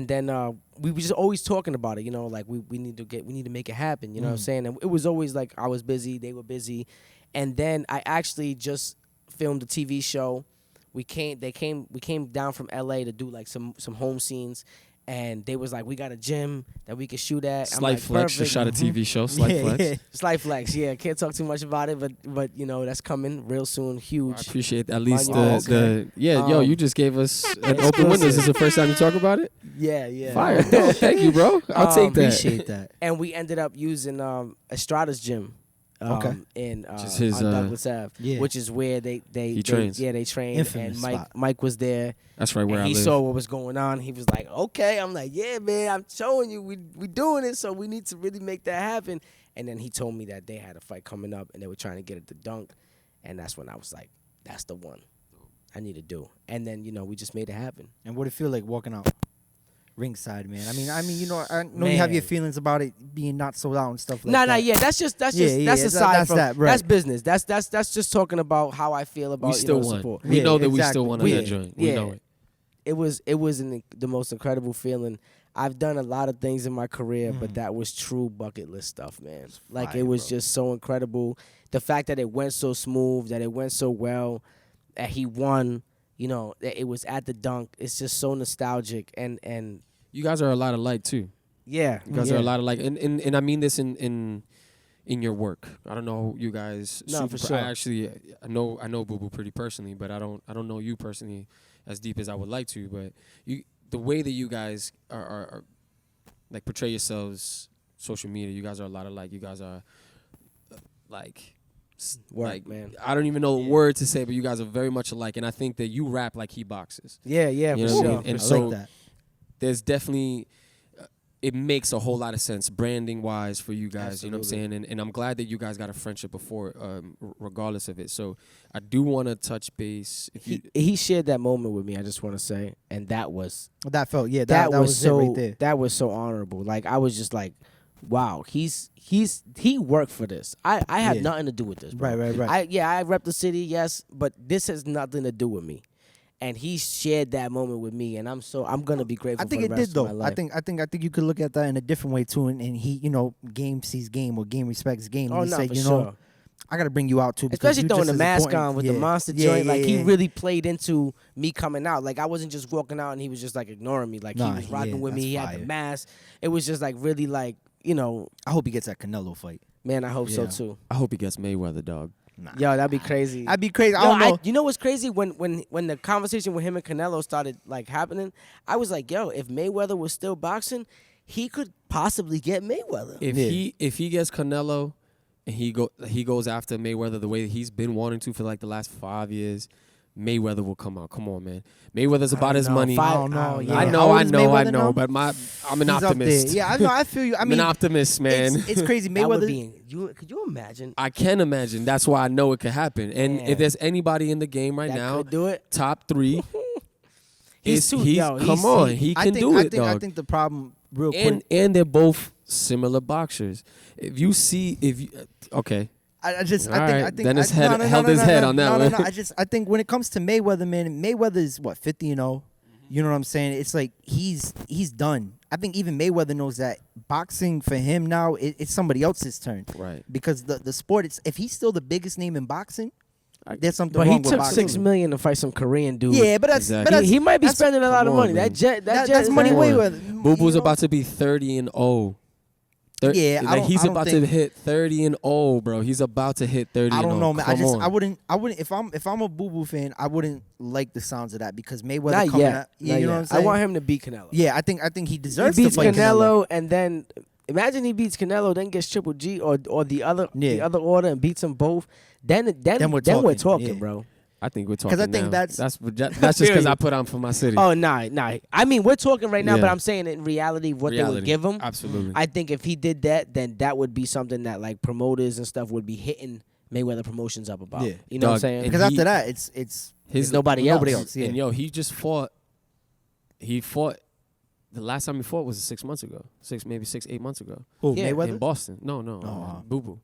then we were just always talking about it, you know, like we need to make it happen, you know what I'm saying? And it was always like I was busy, they were busy. And then I actually just filmed a TV show. We came down from LA to do like some home scenes. And they was like, we got a gym that we could shoot at. Slight like, flex, just shot a TV show. Slight flex. Yeah. Slight flex, yeah. Can't talk too much about it, but you know, that's coming real soon. Huge. I appreciate at least Monumental. yo, you just gave us an open window. Is this the first time you talk about it? Yeah. Fire. No, thank you, bro. I'll take that. Appreciate that. And we ended up using Estrada's gym. In Just his, on Douglas Ave, which is where they trains. They trained. Infamous and spot. Mike was there. That's right where and I he live. saw what was going on. He was like, okay. I'm like, yeah, man, I'm showing you we doing it, so we need to really make that happen. And then he told me that they had a fight coming up and they were trying to get it to dunk. And that's when I was like, that's the one I need to do. And then, you know, we just made it happen. And what it feel like walking out ringside, man? I mean, you know, I know you have your feelings about it being not sold out and stuff like that. Yeah, that's aside from that, right. That's business. That's just talking about how I feel about We still won. support. We know that we exactly. still won on that joint. We know it. It was the most incredible feeling. I've done a lot of things in my career, but that was true bucket list stuff, man. Like fire, it was bro. just so incredible. The fact that it went so smooth, that it went so well, that he won, you know, that it was at the dunk. It's just so nostalgic and You guys are a lot alike too. yeah. You guys are a lot alike, and I mean this in in your work. I don't know you guys. No, for sure. I know Boo Boo pretty personally, but I don't know you personally as deep as I would like to. But the way that you guys are like portray yourselves, social media. You guys are a lot alike. You guys are man. I don't even know the word to say, but you guys are very much alike. And I think that you rap like he boxes. Yeah, You for know what I sure. mean? And I so like that. there's definitely it makes a whole lot of sense branding wise for you guys. Absolutely. You know what I'm saying? And I'm glad that you guys got a friendship before, regardless of it. So I do want to touch base. He shared that moment with me. I just want to say, and that was That felt that was so it right there. that was so honorable. Like I was just like, wow, he worked for this. I have nothing to do with this, bro. Right. I rep the city, yes, but this has nothing to do with me. And he shared that moment with me, and I'm gonna be grateful. I think for the it rest did though. of my life. I think you could look at that in a different way too. And he, game sees game or game respects game. Oh And he no, said, for you sure. know, I gotta bring you out too. Because Especially you throwing just the as mask important. on with Yeah. the monster Yeah, joint. yeah, Like yeah. he really played into me coming out. Like I wasn't just walking out and he was just like ignoring me. Like Nah, he was rocking with me. that's He had fire. the mask. It was just like really like, I hope he gets that Canelo fight. man, I hope so Yeah. too. I hope he gets Mayweather, dog. Nah. Yo, that'd be crazy. I'd be crazy. I Yo, don't know. you know what's crazy? When the conversation with him and Canelo started like happening, I was like, yo, if Mayweather was still boxing, he could possibly get Mayweather. If he gets Canelo and he goes after Mayweather the way that he's been wanting to for like the last 5 years, Mayweather will come out. Come on, man. Mayweather's about his money. I don't know. Yeah. I How old is Mayweather now? but I'm an He's up there. optimist. Yeah, I know. I feel you. I I'm mean, an optimist, man. it's crazy. That would Mayweather. could you imagine? I can imagine. That's why I know it could happen. And Man. if there's anybody in the game right That now, could do it. top 3, He's too- yo, come he's- on, he- he I can think, do I it, think, dog. I think the problem, real quick. and they're both similar boxers. Okay. I think Dennis held his head on that one. I think when it comes to Mayweather, man, Mayweather is what 50-0. You know what I'm saying? It's like he's done. I think even Mayweather knows that boxing for him now it's somebody else's turn. Right. Because the sport, if he's still the biggest name in boxing, there's something But wrong he with took boxing. $6 million to fight some Korean dude. Yeah, but Exactly. but that's he might be that's- spending a lot of come on, money. man. that's money Come way on. with Boo Boo's about to be 30-0. Yeah, I don't- he's I don't about to think- hit 30-0, bro. He's about to hit 30. I don't know, man. Come on. I wouldn't. If I'm a Boo Boo fan, I wouldn't like the sounds of that because Mayweather Not coming yet. out. Not You know yet. what I'm saying? I want him to beat Canelo. Yeah, I think he He deserves beats to fight Canelo, and then imagine he beats Canelo, then gets Triple G or the other order and beats them both. Then we're talking, yeah. bro. I think we're talking. 'Cause I think now. that's just because I put on for my city. Oh nah. I mean, we're talking right now, Yeah. but I'm saying in reality, what they would give him. Absolutely. I think if he did that, then that would be something that like promoters and stuff would be hitting Mayweather Promotions up about. Yeah. You know what I'm Dog, saying? because after that, it's There's nobody else. Yeah. And yo, he just fought. He fought. The last time he fought was 6 months ago. 8 months ago. Who, Yeah. Mayweather? In Boston. No, Oh. Boo Boo.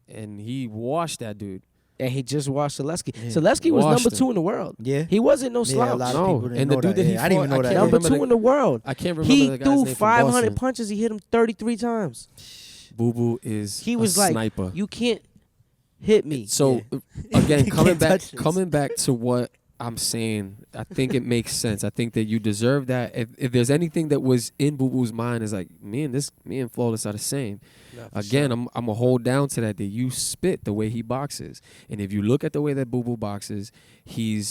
And he washed that dude. And he just watched Zaleski. Yeah. Zaleski was Washed number him. 2 in the world. Yeah. He wasn't no Yeah, a slouch. lot of No, people didn't and the know dude that he I didn't even fought, know that. I can't Number remember 2 in the world. I can't remember He the guy's threw name from 500 Boston. punches. He hit him 33 times. Boo Boo is He was a like, sniper. you can't hit me. So Yeah. again, You coming can't touch this. coming back to what I'm saying, I think it makes sense. I think that you deserve that. If there's anything that was in Boo Boo's mind is like, me and Flawless are the same. Again, I'm gonna hold down to that you spit the way he boxes. And if you look at the way that Boo Boo boxes, he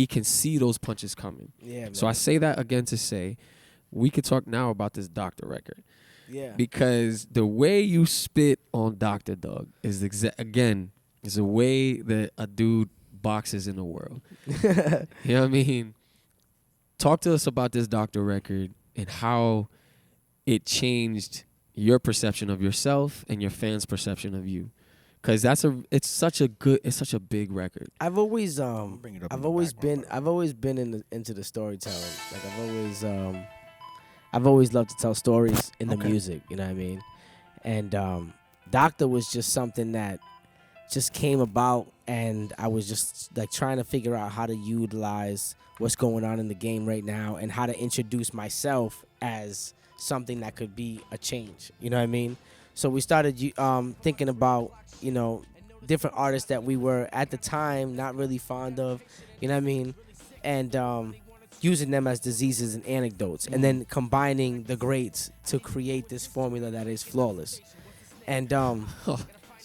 can see those punches coming. Yeah, man. So I say that again to say we could talk now about this Doctor record. Yeah. Because the way you spit on Dr. Dog is is a way that a dude boxes in the world. You know what I mean? Talk to us about this Doctor record and how it changed your perception of yourself and your fans' perception of you. Cause it's such a big record. I've always Bring it up in I've the always background, been into the storytelling. Like I've always loved to tell stories in the Okay. music, you know what I mean? And Doctor was just something that just came about, and I was just like trying to figure out how to utilize what's going on in the game right now and how to introduce myself as something that could be a change, you know what I mean? So we started thinking about, different artists that we were at the time not really fond of, you know what I mean? And using them as diseases and anecdotes, and then combining the greats to create this formula that is Flawless. And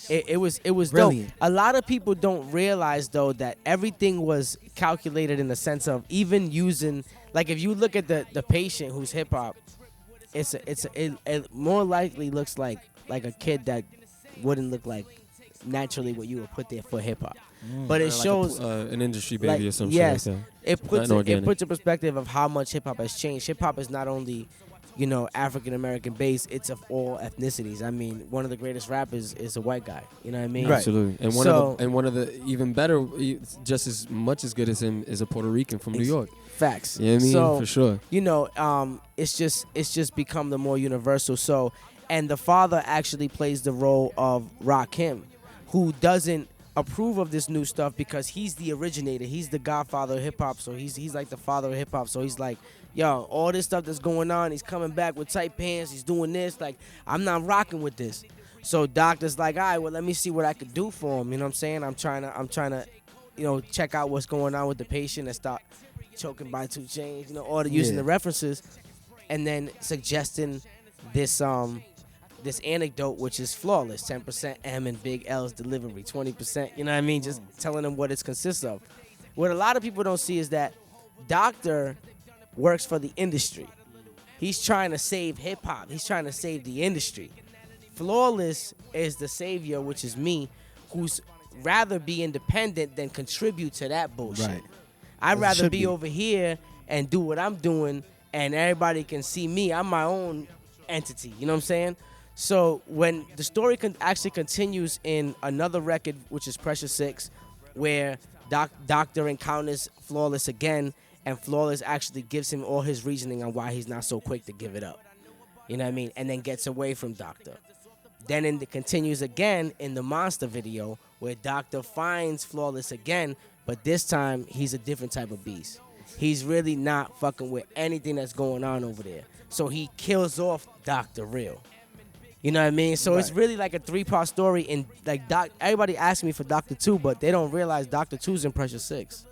it was Brilliant. dope. A lot of people don't realize though that everything was calculated in the sense of even using, like, if you look at the patient who's hip hop, it more likely looks like a kid that wouldn't look like naturally what you would put there for hip hop. But it shows an industry baby or something yes, like that. It puts a perspective of how much hip hop has changed. Hip hop is not only, African American based, it's of all ethnicities. I mean, one of the greatest rappers is a white guy. You know what I mean? Right. Absolutely. And one of the even better, just as much as good as him, is a Puerto Rican from New York. Facts. You know what I mean? So, for sure. It's just become the more universal. So, and the father actually plays the role of Rakim, who doesn't approve of this new stuff because he's the originator. He's the godfather of hip hop. So he's like the father of hip hop. So he's like, yo, all this stuff that's going on, he's coming back with tight pants. He's doing this. Like, I'm not rocking with this. So Doctor's like, all right, well, let me see what I could do for him. You know what I'm saying? I'm trying to, check out what's going on with the patient and stop choking by 2 Chainz, using the references, and then suggesting this this anecdote, which is flawless: 10% M and Big L's delivery, 20%. You know what I mean? Just telling them what it consists of. What a lot of people don't see is that Doctor works for the industry. He's trying to save hip hop. He's trying to save the industry. Flawless is the savior, which is me, who's rather be independent than contribute to that bullshit. Right. I'd rather be over here and do what I'm doing, and everybody can see me. I'm my own entity. You know what I'm saying? So when the story actually continues in another record, which is Pressure 6, where Doctor encounters Flawless again, and Flawless actually gives him all his reasoning on why he's not so quick to give it up. You know what I mean? And then gets away from Doctor. Then it continues again in the Monster video, where Doctor finds Flawless again, but this time he's a different type of beast. He's really not fucking with anything that's going on over there. So he kills off Dr. Real. You know what I mean? So It's really like a 3-part story. And like everybody asks me for Dr. 2, but they don't realize Dr. 2's in Pressure 6.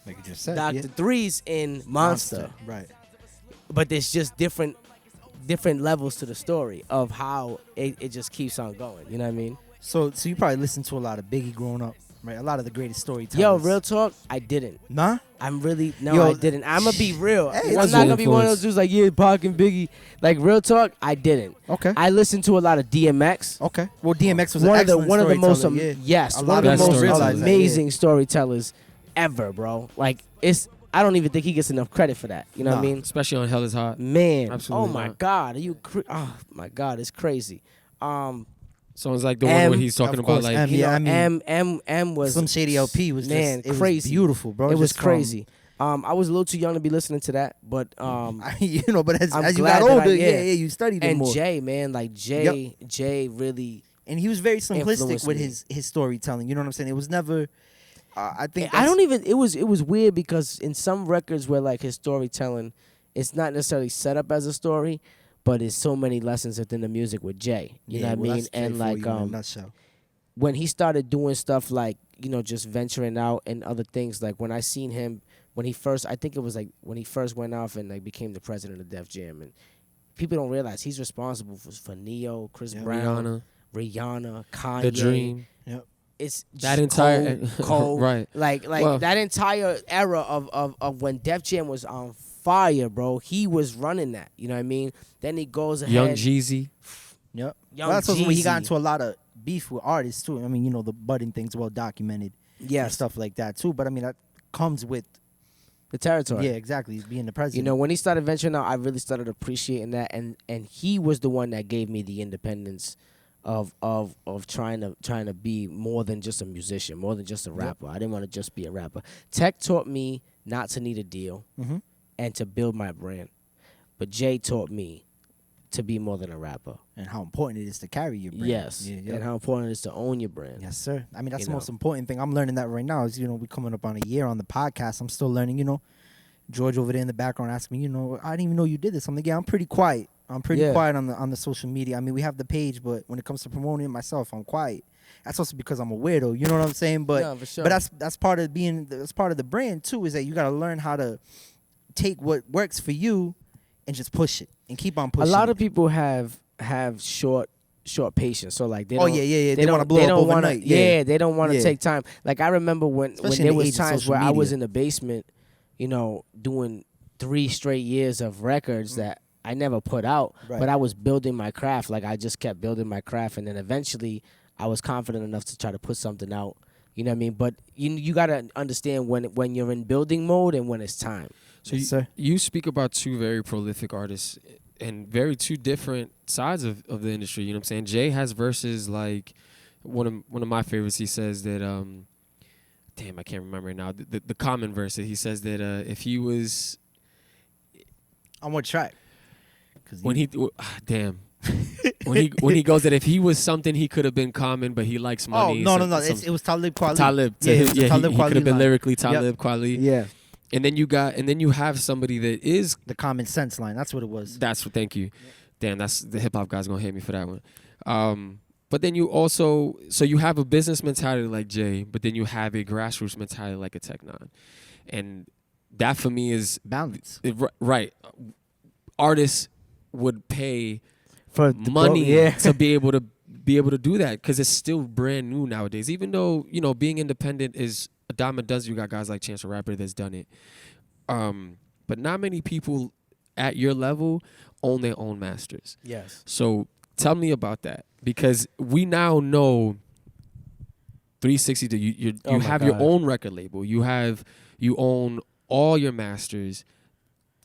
Like you just said. Dr. 3's in Monster. Right. But there's just different levels to the story of how it just keeps on going. You know what I mean? So you probably listened to a lot of Biggie growing up, right? A lot of the greatest storytellers. Yo, real talk, I didn't. Nah? I didn't. I'm going to be real. Hey, I'm not going to be one of those dudes like, yeah, Pac and Biggie. Like, real talk, I didn't. Okay. I listened to a lot of DMX. Okay. Well, DMX was one an of the most storyteller. amazing storytellers ever, bro. Like, I don't even think he gets enough credit for that. You know what I mean? Especially on Hell is Hot. Man. Absolutely Oh, my not. God. Oh, my God. It's crazy. Sounds like the one where he's talking about like M was Slim Shady LP was man, just crazy. Was beautiful, bro. It was crazy. I was a little too young to be listening to that, but but as you glad got that older, yeah, you studied it and more. Jay, man, like Jay really. And he was very simplistic with me. his storytelling. You know what I'm saying? It was never. It was weird because in some records where like his storytelling, it's not necessarily set up as a story, but it's so many lessons within the music with Jay. You know what I mean? And like when he started doing stuff like, just venturing out and other things, like when I seen him when he first went off and like became the president of Def Jam, and people don't realize he's responsible for Neo, Chris Brown, Rihanna, Kanye, The Dream. Yep. It's that entire Cole, right, like that entire era of when Def Jam was on fire, bro. He was running that. You know what I mean? Then he goes ahead. Young Jeezy. Yep. That's when he got into a lot of beef with artists too. I mean, the budding thing's well documented. Yeah, and stuff like that too. But I mean, that comes with the territory. Yeah, exactly. Being the president. When he started venturing out, I really started appreciating that, and he was the one that gave me the independence of trying to be more than just a musician, more than just a rapper. Yep. I didn't want to just be a rapper. Tech taught me not to need a deal and to build my brand, but Jay taught me to be more than a rapper. And how important it is to carry your brand. Yes, and how important it is to own your brand. Yes, sir. I mean, that's the most important thing. I'm learning that right now. Is we coming up on a year on the podcast. I'm still learning. George over there in the background asked me, I didn't even know you did this. I'm like, yeah, I'm pretty quiet. I'm pretty quiet on the social media. I mean, we have the page, but when it comes to promoting it myself, I'm quiet. That's also because I'm a weirdo. You know what I'm saying? But yeah, for sure. But that's part of that's part of the brand too. Is that you got to learn how to take what works for you and just push it and keep on pushing. A lot of people have short short patience. So like they Oh don't, yeah. They want to blow up overnight. Yeah, they don't want to Yeah. take time. Like I remember when Especially there in the was age of times social where I was media. in the basement, you know, doing 3 straight years of records that I never put out, Right. but I was building my craft. Like I just kept building my craft, and then eventually I was confident enough to try to put something out. You know what I mean? But you gotta understand when you're in building mode and when it's time. So Yes, sir. you speak about 2 very prolific artists and very 2 different sides of the industry. You know what I'm saying? Jay has verses like one of my favorites. He says that damn, I can't remember it now. The common verse that he says that if he was On what track? when he goes that if he was something he could have been Common, but he likes money. Oh no. It was Talib Kweli. Talib. Yeah, it was the Talib he could have been line. lyrically Talib Kweli. Yeah. And then you have somebody that is The common sense line. That's what it was. That's what. Thank you. Damn, that's the hip hop guy's gonna hate me for that one. But then you also, so you have a business mentality like Jay, but then you have a grassroots mentality like a Tech Nine, and that for me is Balance. right. Artists would pay For money to be able to do that because it's still brand new nowadays. Even though being independent is a dime a dozen. You got guys like Chance the Rapper that's done it, but not many people at your level own their own masters. Yes. So tell me about that, because we now know 360. You have your own record label. You own all your masters.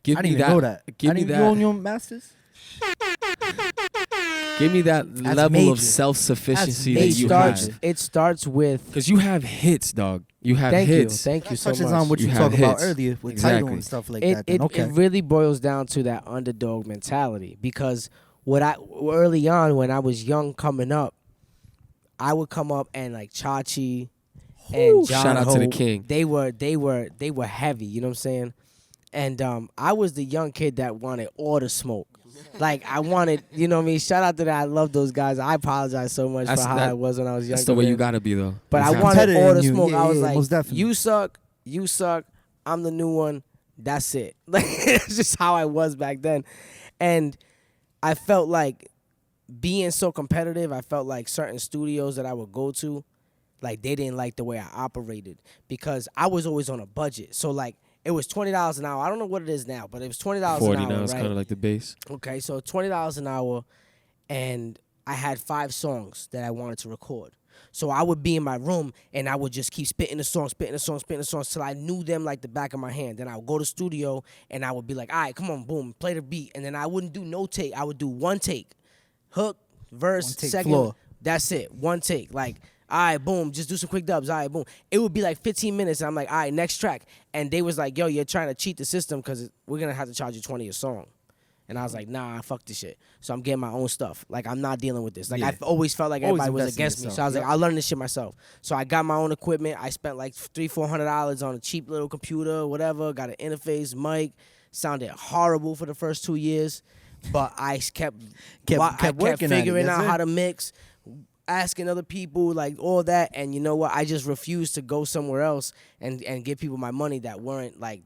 Give I me didn't even know that. Give me that. You own your masters? Give me that That's level major. of self-sufficiency that That's you major. have. It starts with. Because you have hits, dog. You have Thank hits. you. Thank you so Touches much. on what you You talked have about hits. earlier with Exactly. title and stuff like It, that. Then okay. it really boils down to that underdog mentality, because early on when I was young coming up, I would come up and like Chachi and John Shout out to the Hope, king. They were heavy, you know what I'm saying? And I was the young kid that wanted all the smoke. Like I wanted, you know what I mean? Shout out to that. I love those guys. I apologize so much for how I was when I was younger. That's the way you man. gotta be, though. But Exactly. I wanted all the Competitive in you. smoke. Yeah, I was yeah, like, most definitely. you suck. I'm the new one. That's it. Like it's just how I was back then. And I felt like being so competitive, I felt like certain studios that I would go to, like they didn't like the way I operated because I was always on a budget. So like it was $20 an hour. I don't know what it is now, but it was $20 an hour. 40 now is right? kind of like the base. Okay, so $20 an hour, and I had 5 songs that I wanted to record. So I would be in my room, and I would just keep spitting the songs till I knew them like the back of my hand. Then I would go to the studio, and I would be like, all right, come on, boom, play the beat. And then I wouldn't do no take. I would do one take. Hook, verse, One take, second. floor. That's it, one take. Like, all right, boom, just do some quick dubs. All right, boom. It would be like 15 minutes, and I'm like, all right, next track. And they was like, yo, you're trying to cheat the system because we're going to have to charge you $20 a song. And I was like, nah, fuck this shit. So I'm getting my own stuff. Like, I'm not dealing with this. Like, Yeah. I've always felt like Always everybody was invest in against me. yourself. So I was like, Yep. I'll learn this shit myself. So I got my own equipment. I spent like $300-$400 on a cheap little computer, whatever. Got an interface, mic. Sounded horrible for the first 2 years. But I kept working at it, figuring that's out it. how to mix, asking other people, like all that. And you know what? I just refused to go somewhere else and give people my money that weren't like,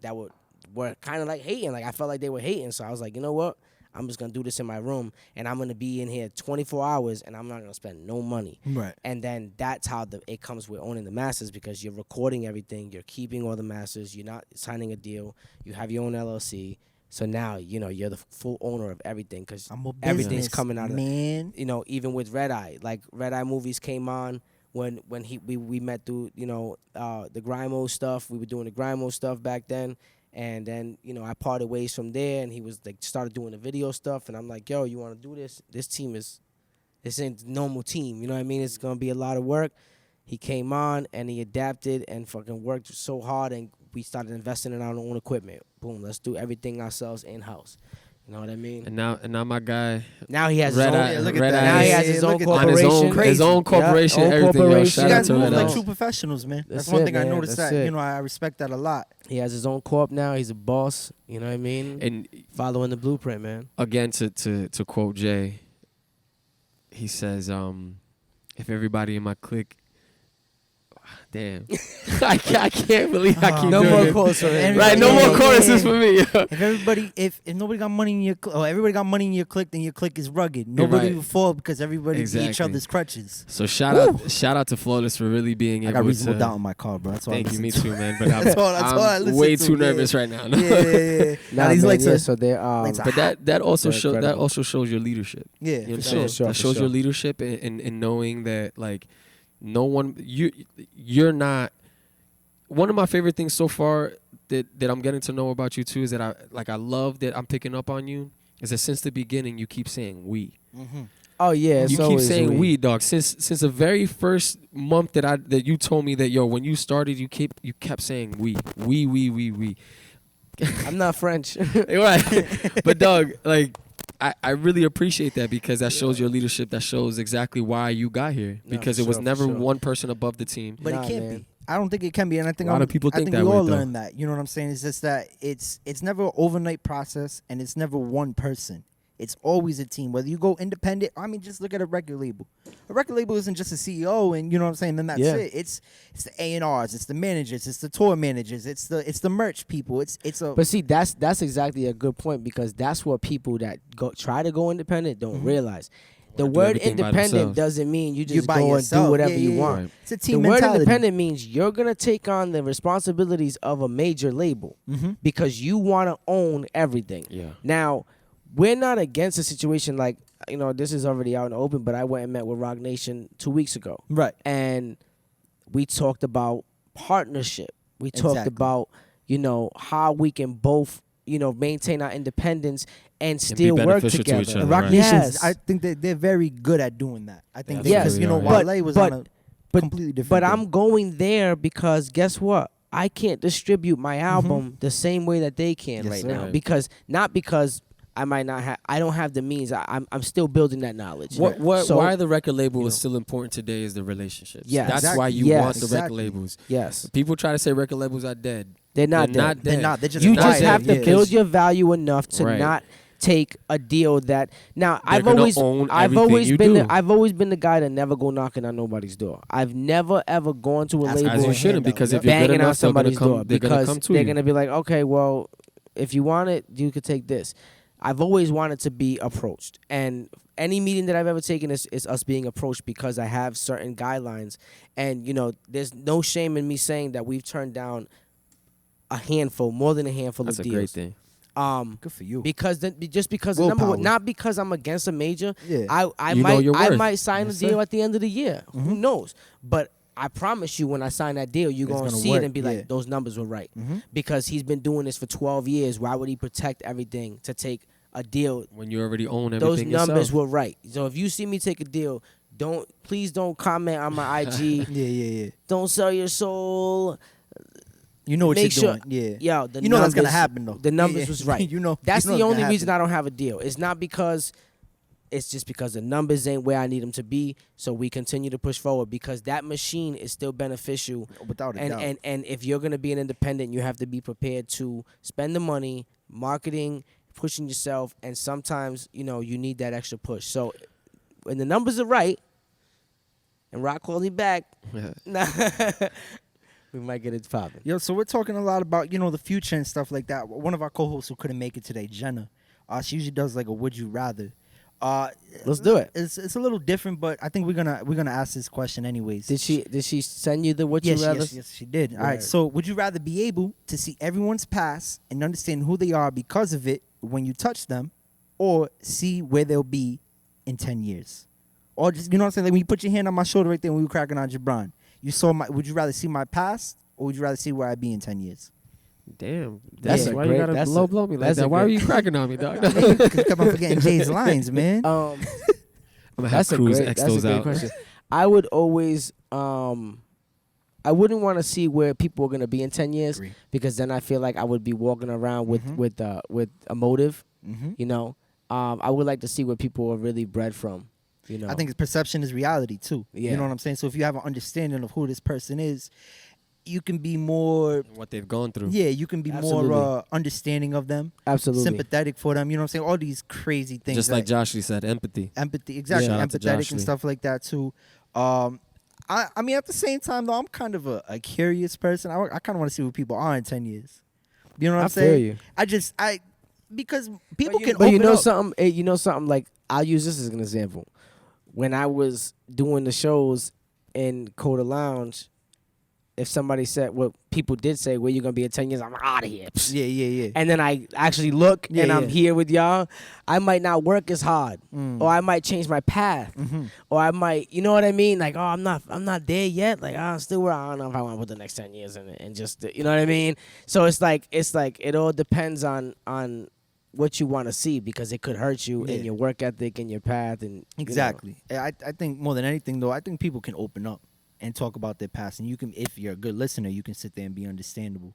were kind of like hating. Like I felt like they were hating. So I was like, you know what? I'm just going to do this in my room, and I'm going to be in here 24 hours, and I'm not going to spend no money. Right. And then that's how it comes with owning the masters, because you're recording everything. You're keeping all the masters. You're not signing a deal. You have your own LLC. So now, you're the full owner of everything, because everything's coming out of man. even with Red Eye. Like, Red Eye movies came on when we met through, the Grimo stuff. We were doing the Grimo stuff back then. And then, I parted ways from there, and he was like, started doing the video stuff. And I'm like, yo, you want to do this? This ain't a normal team. You know what I mean? It's going to be a lot of work. He came on, and he adapted and fucking worked so hard, and we started investing in our own equipment. Boom, let's do everything ourselves in-house. You know what I mean? And now my guy. Now he has Red his own. Eye- Yeah, look at Red that. Eye Now he is- has his own look at that. on his corporation. his own corporation, own everything. corporation. Yo, You shout guys out to move Red like Eye. true professionals, man. That's That's one it, thing I man. noticed That's that, it. I respect that a lot. He has his own corp now. He's a boss. You know what I mean? And Following the blueprint, man. again, to quote Jay, he says, if everybody in my clique Damn. I can't believe I keep no doing more it. quotes for him. Right, no more choruses for me. If nobody got money in your everybody got money in your clique, then your clique is rugged. Nobody will fall because everybody be each other's crutches. So shout out to Flawless for really being able to. I got reasonable doubt in my car, bro. That's why. Thank you, me too, man. But I'm way too nervous right now. Yeah. Nah, he's man, like so they're but that also shows your leadership. Yeah, you know for that shows your leadership in knowing that like no one you're not. One of my favorite things so far that I'm getting to know about you too is that I love that I'm picking up on you is that since the beginning you keep saying we. Mm-hmm. Oh yeah, you keep saying we, dog. Since the very first month that you told me that when you started you kept saying we. I'm not French. Right. But dog, like I really appreciate that because that shows your leadership. That shows exactly why you got here because it was never one person above the team. But it can't be. I don't think it can be, and I think a lot of people think that we all way, learn that. You know what I'm saying? It's just that it's never an overnight process, and it's never one person. It's always a team. Whether you go independent, I mean, just look at a record label. A record label isn't just a CEO, and you know what I'm saying. Then that's it. It's the A&Rs, it's the managers, it's the tour managers, it's the merch people. It's a. But see, that's exactly a good point because that's what people that try to go independent don't realize. The word independent doesn't mean you just go and do whatever you want. Right. It's a team mentality. The word independent means you're going to take on the responsibilities of a major label because you want to own everything. Yeah. Now, we're not against a situation like, this is already out in the open, but I went and met with Rock Nation 2 weeks ago. Right. And we talked about partnership. We talked about, how we can both, maintain our independence and still work together. To each other, Rock Nations, I think that they're very good at doing that. I think because Wale was on a completely different. But I'm going there because guess what? I can't distribute my album the same way that they can now because not because I might not have. I don't have the means. I'm still building that knowledge. Why the record label is still important today is the relationships. Yes. That's why you want the record labels. Yes. People try to say record labels are dead. They're not dead. They're not. They're just you just have to build your value enough to not take a deal that now I've always been the guy that never go knocking on nobody's door. I've never ever gone to a label as you shouldn't because if you're good banging on enough, somebody's door they're because they're gonna be like, okay, well, if you want it, you could take this. I've always wanted to be approached, and any meeting that I've ever taken is us being approached because I have certain guidelines, and there's no shame in me saying that we've turned down more than a handful of deals. That's a great thing. Good for you. Because not because I'm against a major. Yeah. I might sign a deal at the end of the year. Who knows? But I promise you, when I sign that deal, you're gonna see it and be like, those numbers were right. Because he's been doing this for 12 years. Why would he protect everything to take a deal when you already own everything? Those numbers yourself. were right. So if you see me take a deal, please don't comment on my IG. Yeah. Don't sell your soul. You know what you're doing. Yeah. Yo, you know that's gonna happen though. The numbers was right. That's the only reason I don't have a deal. It's not because. It's just because the numbers ain't where I need them to be, so we continue to push forward because that machine is still beneficial. Without a doubt. And if you're going to be an independent, you have to be prepared to spend the money, marketing, pushing yourself, and sometimes, you need that extra push. So when the numbers are right, and Rock called me back, we might get it popping. Yo, so we're talking a lot about, the future and stuff like that. One of our co-hosts who couldn't make it today, Jenna, she usually does like a Would You Rather. Let's do it. It's a little different, but I think we're gonna ask this question anyways. Did she send you the Would You Rather? Yes, she did. All right. So, would you rather be able to see everyone's past and understand who they are because of it when you touch them, or see where they'll be in 10 years, or just what I'm saying? Like when you put your hand on my shoulder right there when we were cracking on Gibran, you saw my. Would you rather see my past, or would you rather see where I'd be in 10 years? Damn, that's why you gotta blow me like that. Why are you cracking on me, dog? Because kept on forgetting Jay's lines, man. I'm gonna have Cruz X those out. Question. I would always, I wouldn't want to see where people are gonna be in 10 years because then I feel like I would be walking around with a motive. I would like to see where people are really bred from. I think perception is reality too. Yeah. You know what I'm saying? So if you have an understanding of who this person is, you can be more what they've gone through. Yeah, you can be more understanding of them. Absolutely. Sympathetic for them. You know what I'm saying? All these crazy things. Just like Joshly said, empathy. Exactly. Empathetic and stuff like that too. I mean, at the same time, though, I'm kind of a curious person. I kind of want to see what people are in 10 years. You know what I'm saying? I feel you. Because people can. But you know up. something. You know something. Like I'll use this as an example. When I was doing the shows in Coda Lounge, if somebody said what people did say, where you gonna be in 10 years, I'm out of here. Yeah. And then I actually look and I'm here with y'all. I might not work as hard, or I might change my path, or I might, you know what I mean? Like, oh, I'm not there yet. Like, I'm still where I don't know if I want to put the next 10 years in it, and just, you know what I mean? So it's like it all depends on what you want to see, because it could hurt you in your work ethic and your path. And exactly. I think more than anything, though, I think people can open up and talk about their past, and you can, if you're a good listener, you can sit there and be understandable.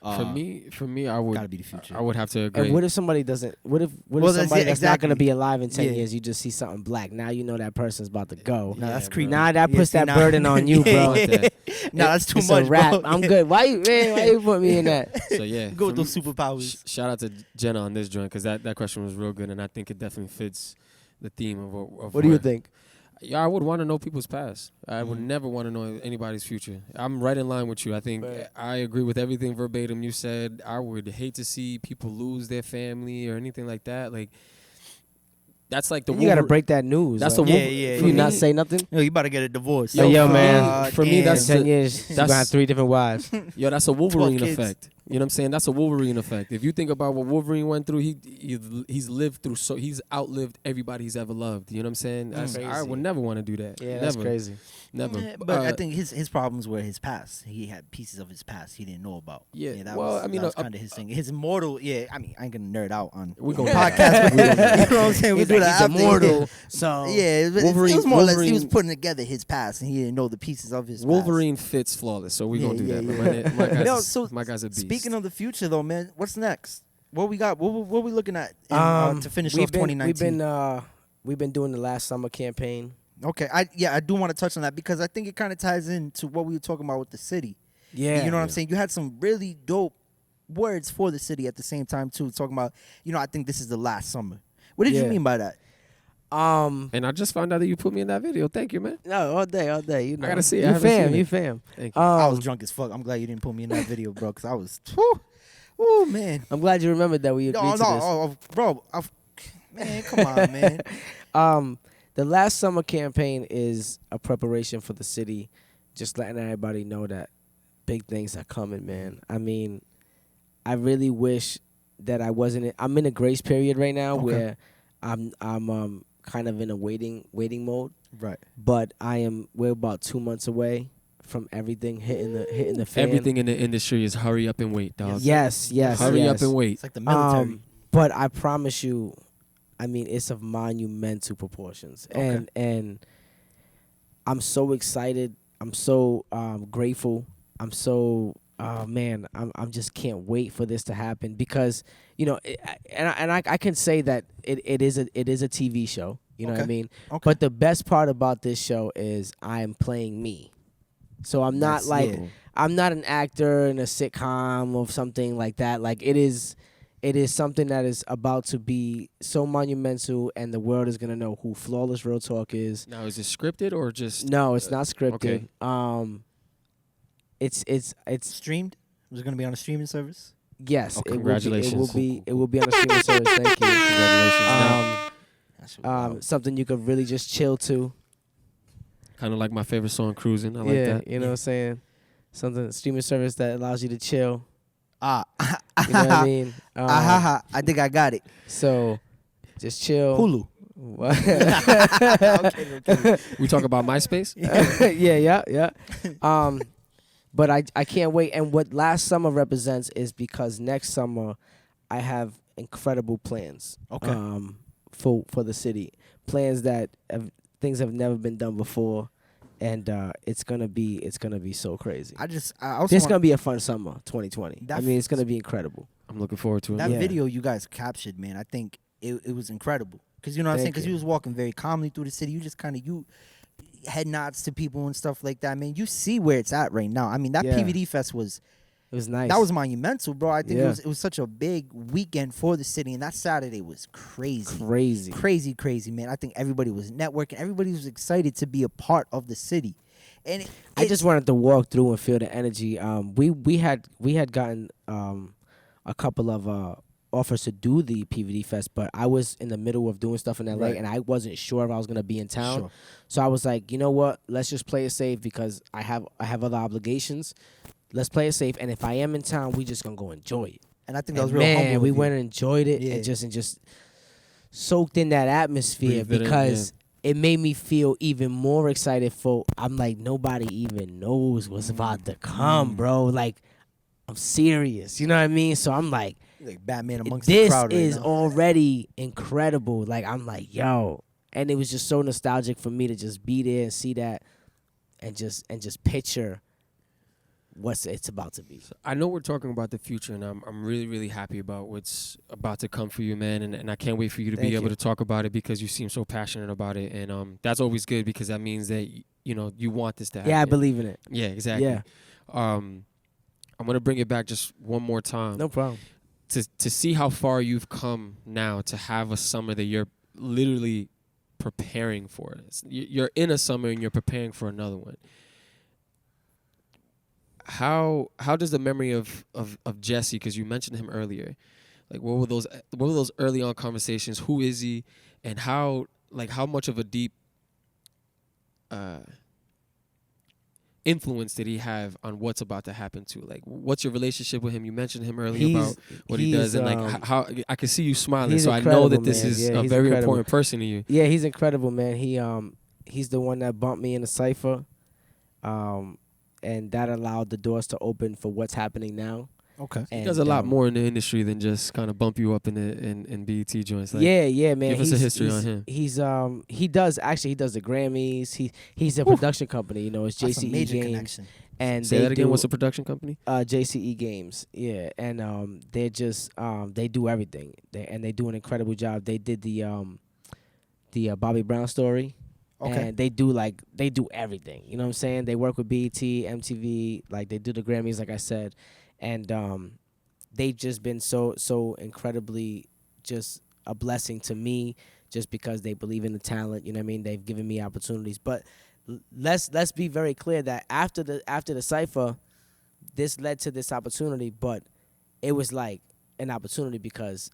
For me, I would gotta be the future. I would have to agree. And what if somebody doesn't? What if somebody that's not gonna be alive in 10 years? You just see something black. Now you know that person's about to go. No, that's creepy. Now that puts that burden on you, bro. No, that's too it's much. A wrap. Bro. I'm good. Why you put me in that? So yeah, go with those superpowers. Shout out to Jenna on this joint, because that question was real good, and I think it definitely fits the theme of what do you think? Yeah, I would want to know people's past. I would never want to know anybody's future. I'm right in line with you. I think I agree with everything verbatim you said. I would hate to see people lose their family or anything like that. Like, that's like the you gotta break that news. That's like, the you not say nothing. Yo, you about to get a divorce. Yo, man. For me, that's 10 years. You gonna have 3 different wives. Yo, that's a Wolverine effect. You know what I'm saying? That's a Wolverine effect. If you think about what Wolverine went through, he's lived through, so he's outlived everybody he's ever loved. You know what I'm saying? I would never want to do that. Yeah, that's crazy. Never. Yeah, but I think his problems were his past. He had pieces of his past he didn't know about. Yeah, that was kind of his thing. His immortal. Yeah, I mean, I ain't gonna nerd out on we gonna podcast. You know what I'm saying? We do that after. Immortal. So yeah, Wolverine, it was more or less he was putting together his past, and he didn't know the pieces of his Wolverine past. fits flawless, so we gonna do that. My guy's a beast. Speaking of the future, though, man, what's next? What we got? What we looking at to finish off 2019? We've been doing the last summer campaign. Okay, I do want to touch on that, because I think it kind of ties into what we were talking about with the city. Yeah, you know what I'm saying? You had some really dope words for the city at the same time too, talking about, I think this is the last summer. What did you mean by that? And I just found out that you put me in that video. Thank you, man. No, all day. You know. I gotta see it. You fam. Thank you. I was drunk as fuck. I'm glad you didn't put me in that video, bro, because I was, oh man. I'm glad you remembered that we agreed to this. Bro, man, come on, man. The last summer campaign is a preparation for the city, just letting everybody know that big things are coming, man. I mean, I really wish that I wasn't. I'm in a grace period right now where I'm kind of in a waiting mode. Right. But we're about 2 months away from everything hitting the fan. Everything in the industry is hurry up and wait, dog. Yes. Hurry up and wait. It's like the military. But I promise you, I mean, it's of monumental proportions. Okay. And I'm so excited. I'm so grateful. I'm so man, I'm just can't wait for this to happen, because I can say that it is a TV show. You know what I mean? Okay. But the best part about this show is I am playing me. So I'm not I'm not an actor in a sitcom or something like that. Like it is something that is about to be so monumental, and the world is gonna know who Flawless Real Talk is. Now, is it scripted or just? No, it's not scripted. Okay. It's streamed. Is it gonna be on a streaming service? Yes. Congratulations. It will be on a streaming service. Thank you. Congratulations. Something you could really just chill to. Kind of like my favorite song, "Cruising." I like that. You know what I'm saying? Something streaming service that allows you to chill. You know what I mean? I think I got it. So, just chill. Hulu. What? Okay. We talk about MySpace? Yeah. But I can't wait. And what last summer represents is because next summer I have incredible plans. Okay. For the city, plans that things have never been done before. And it's gonna be so crazy. This is gonna be a fun summer, 2020. I mean, it's gonna be incredible. I'm looking forward to it. That video you guys captured, man, I think it was incredible. Because you know what I'm saying? Because you was walking very calmly through the city. You just kind of head nods to people and stuff like that. Man, you see where it's at right now. I mean, that PVD Fest was. It was nice. That was monumental, bro. I think it was such a big weekend for the city, and that Saturday was crazy, man. I think everybody was networking. Everybody was excited to be a part of the city, And I just wanted to walk through and feel the energy. We had gotten a couple of offers to do the PVD Fest, but I was in the middle of doing stuff in LA, and I wasn't sure if I was gonna be in town. Sure. So I was like, you know what? Let's just play it safe because I have other obligations. Let's play it safe, and if I am in town, we just gonna go enjoy it. And I think that was real humble. Man, we of you. went and enjoyed it, and just soaked in that atmosphere because it made me feel even more excited for. I'm like, nobody even knows what's about to come, bro. Like, I'm serious. You know what I mean? So I'm like Batman amongst the crowd. This is already incredible. Like, I'm like, yo. And it was just so nostalgic for me to just be there and see that and just picture what it's about to be. I know we're talking about the future, and I'm really, really happy about what's about to come for you, man. And I can't wait for you to be able to talk about it because you seem so passionate about it. And that's always good because that means that, you want this to happen. Yeah, I believe in it. Yeah, exactly. Yeah. I'm going to bring it back just one more time. No problem. To see how far you've come now, to have a summer that you're literally preparing for. You're in a summer and you're preparing for another one. How does the memory of Jesse, because you mentioned him earlier, like what were those early on conversations? Who is he, and how much of a deep influence did he have on what's about to happen to? Like, what's your relationship with him? You mentioned him earlier about what he does, and like how I can see you smiling, so I know that this is a very important person to you. Yeah, he's incredible, man. He's the one that bumped me in the cypher. And that allowed the doors to open for what's happening now. Okay. And he does a lot more in the industry than just kind of bump you up in BET joints. Like, yeah, man. Give us a history on him. He does the Grammys. He's a production company. It's That's a JCE major Games. Connection. And say that again. What's the production company? JCE Games. Yeah, and they're just they do everything. They do an incredible job. They did the Bobby Brown story. Okay. And they do everything. You know what I'm saying? They work with BET, MTV, like they do the Grammys, like I said. And they've just been so incredibly just a blessing to me just because they believe in the talent, you know what I mean? They've given me opportunities. But let's be very clear that after the cypher, this led to this opportunity, but it was like an opportunity because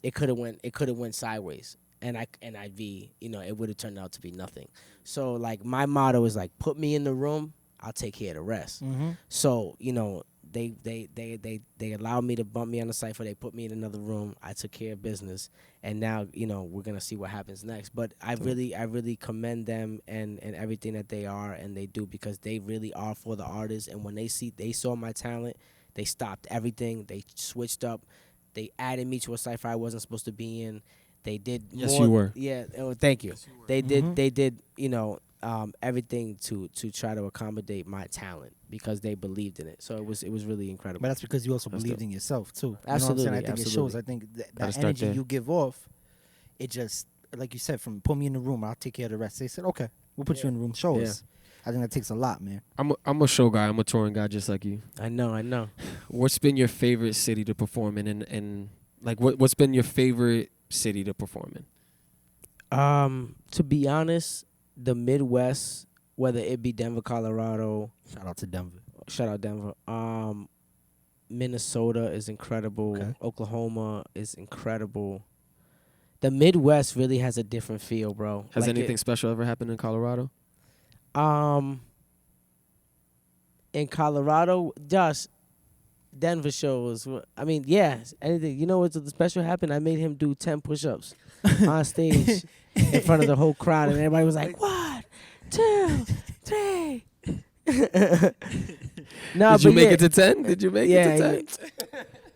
it could have went sideways. And I'd be, it would have turned out to be nothing. So like my motto is like, put me in the room, I'll take care of the rest. Mm-hmm. So they allowed me to bump me on the cypher. They put me in another room. I took care of business, and now we're gonna see what happens next. But I really commend them and everything that they are and they do because they really are for the artists. And when they saw my talent, they stopped everything. They switched up. They added me to a cypher I wasn't supposed to be in. They did Yes, more. you were. Yeah. Oh, thank you. Yes, you were. They did. Everything to try to accommodate my talent because they believed in it. So it was really incredible. But that's because you also believed in yourself too. Absolutely. You know what I'm saying? I think it shows. I think that energy you give off, it just, like you said, from put me in the room, I'll take care of the rest. They said, okay, we'll put you in the room. Show us. I think that takes a lot, man. I'm a show guy. I'm a touring guy just like you. I know. What's been your favorite city to perform in, and like what's been your favorite city to perform in? To be honest, the Midwest, whether it be Denver, Colorado. Shout out to Denver. Shout out Denver. Minnesota is incredible. Okay. Oklahoma is incredible. The Midwest really has a different feel, bro. Has anything special ever happened in Colorado? In Colorado, Josh, Denver shows. I mean, yeah, anything. You know what's special happened? I made him do 10 push-ups on stage in front of the whole crowd, and everybody was like, 1, 2, 3. Did you make it to 10? Did you make it to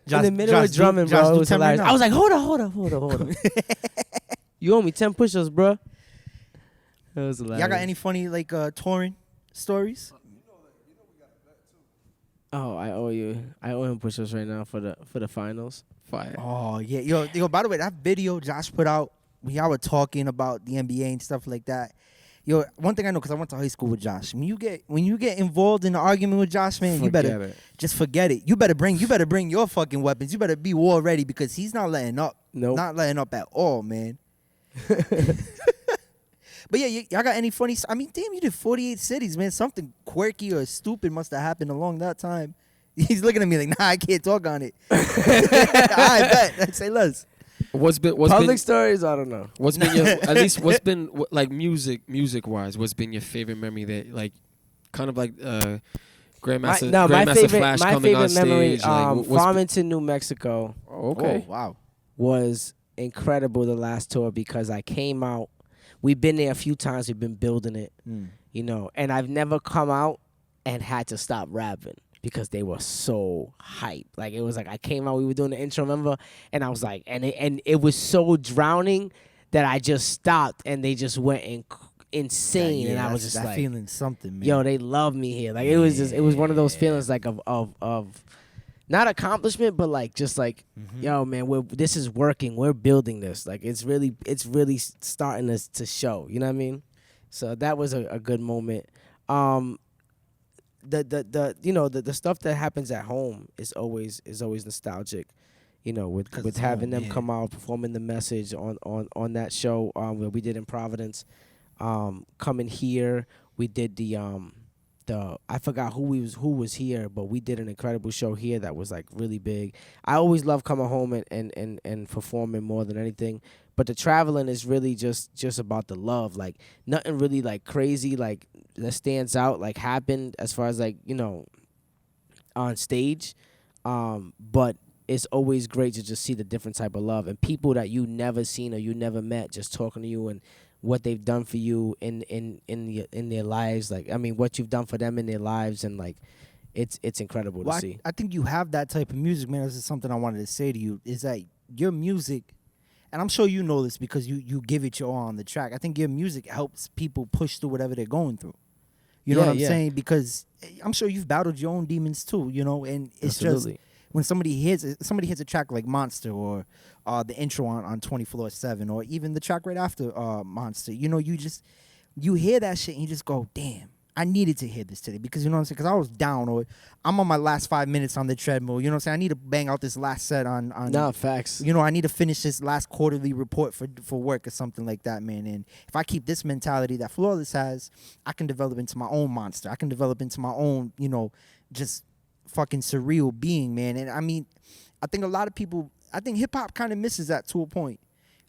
10? In the middle of drumming, bro, it was hilarious. I was like, hold on. You owe me 10 push-ups, bro. That was hilarious. Y'all got any funny touring stories? Oh, I owe him push-ups right now for the finals. Fire. Oh yeah, yo. By the way, that video Josh put out when y'all were talking about the NBA and stuff like that. Yo, one thing I know because I went to high school with Josh. When you get involved in an argument with Josh, man, you better just forget it. You better bring your fucking weapons. You better be war ready because he's not letting up. Nope. Not letting up at all, man. But yeah, y'all got any funny? I mean, damn, you did 48 cities, man. Something quirky or stupid must have happened along that time. He's looking at me like, nah, I can't talk on it. I bet. Say less. What's public been, stories? I don't know. What's been your at least what's been like music wise? What's been your favorite memory that like kind of like Grandmaster Flash coming on stage? Memory, Like, Farmington, New Mexico. Oh, okay. Oh, wow. Was incredible the last tour because I came out. We've been there a few times. We've been building it, you know, and I've never come out and had to stop rapping because they were so hype. Like it was like I came out, we were doing the intro, remember, and I was like, and it was so drowning that I just stopped and they just went insane, and I was just like feeling something, man. Yo, they love me here. Like it was one of those feelings like of not accomplishment, but like just like yo, man, this is working. We're building this. Like it's really starting to show. You know what I mean? So that was a good moment. The you know the stuff that happens at home is always nostalgic. You know, with having them come out performing the message on that show where we did in Providence. Coming here, we did the I forgot who was here, but we did an incredible show here that was like really big. I always love coming home and performing more than anything, but the traveling is really just about the love. Like nothing really like crazy like that stands out like happened as far as like, you know, on stage, but it's always great to just see the different type of love and people that you never seen or you never met just talking to you and what they've done for you in their lives. Like, I mean, what you've done for them in their lives, and like, it's incredible to see. I think you have that type of music, man. This is something I wanted to say to you, is that your music, and I'm sure you know this because you give it your all on the track. I think your music helps people push through whatever they're going through. You know what I'm saying? Because I'm sure you've battled your own demons too, you know, and it's Absolutely. just when somebody hits a track like Monster or the intro on 24/7 or even the track right after Monster, you know, you hear that shit and you just go, damn, I needed to hear this today, because you know what I'm saying, because I was down, or I'm on my last 5 minutes on the treadmill, you know what I'm saying, I need to bang out this last set on no, facts. You know, I need to finish this last quarterly report for work or something like that, man. And if I keep this mentality that Flawless has, I can develop into my own monster. I can develop into my own, you know, just fucking surreal being, man. And I mean, I think a lot of people, I think hip hop kind of misses that to a point.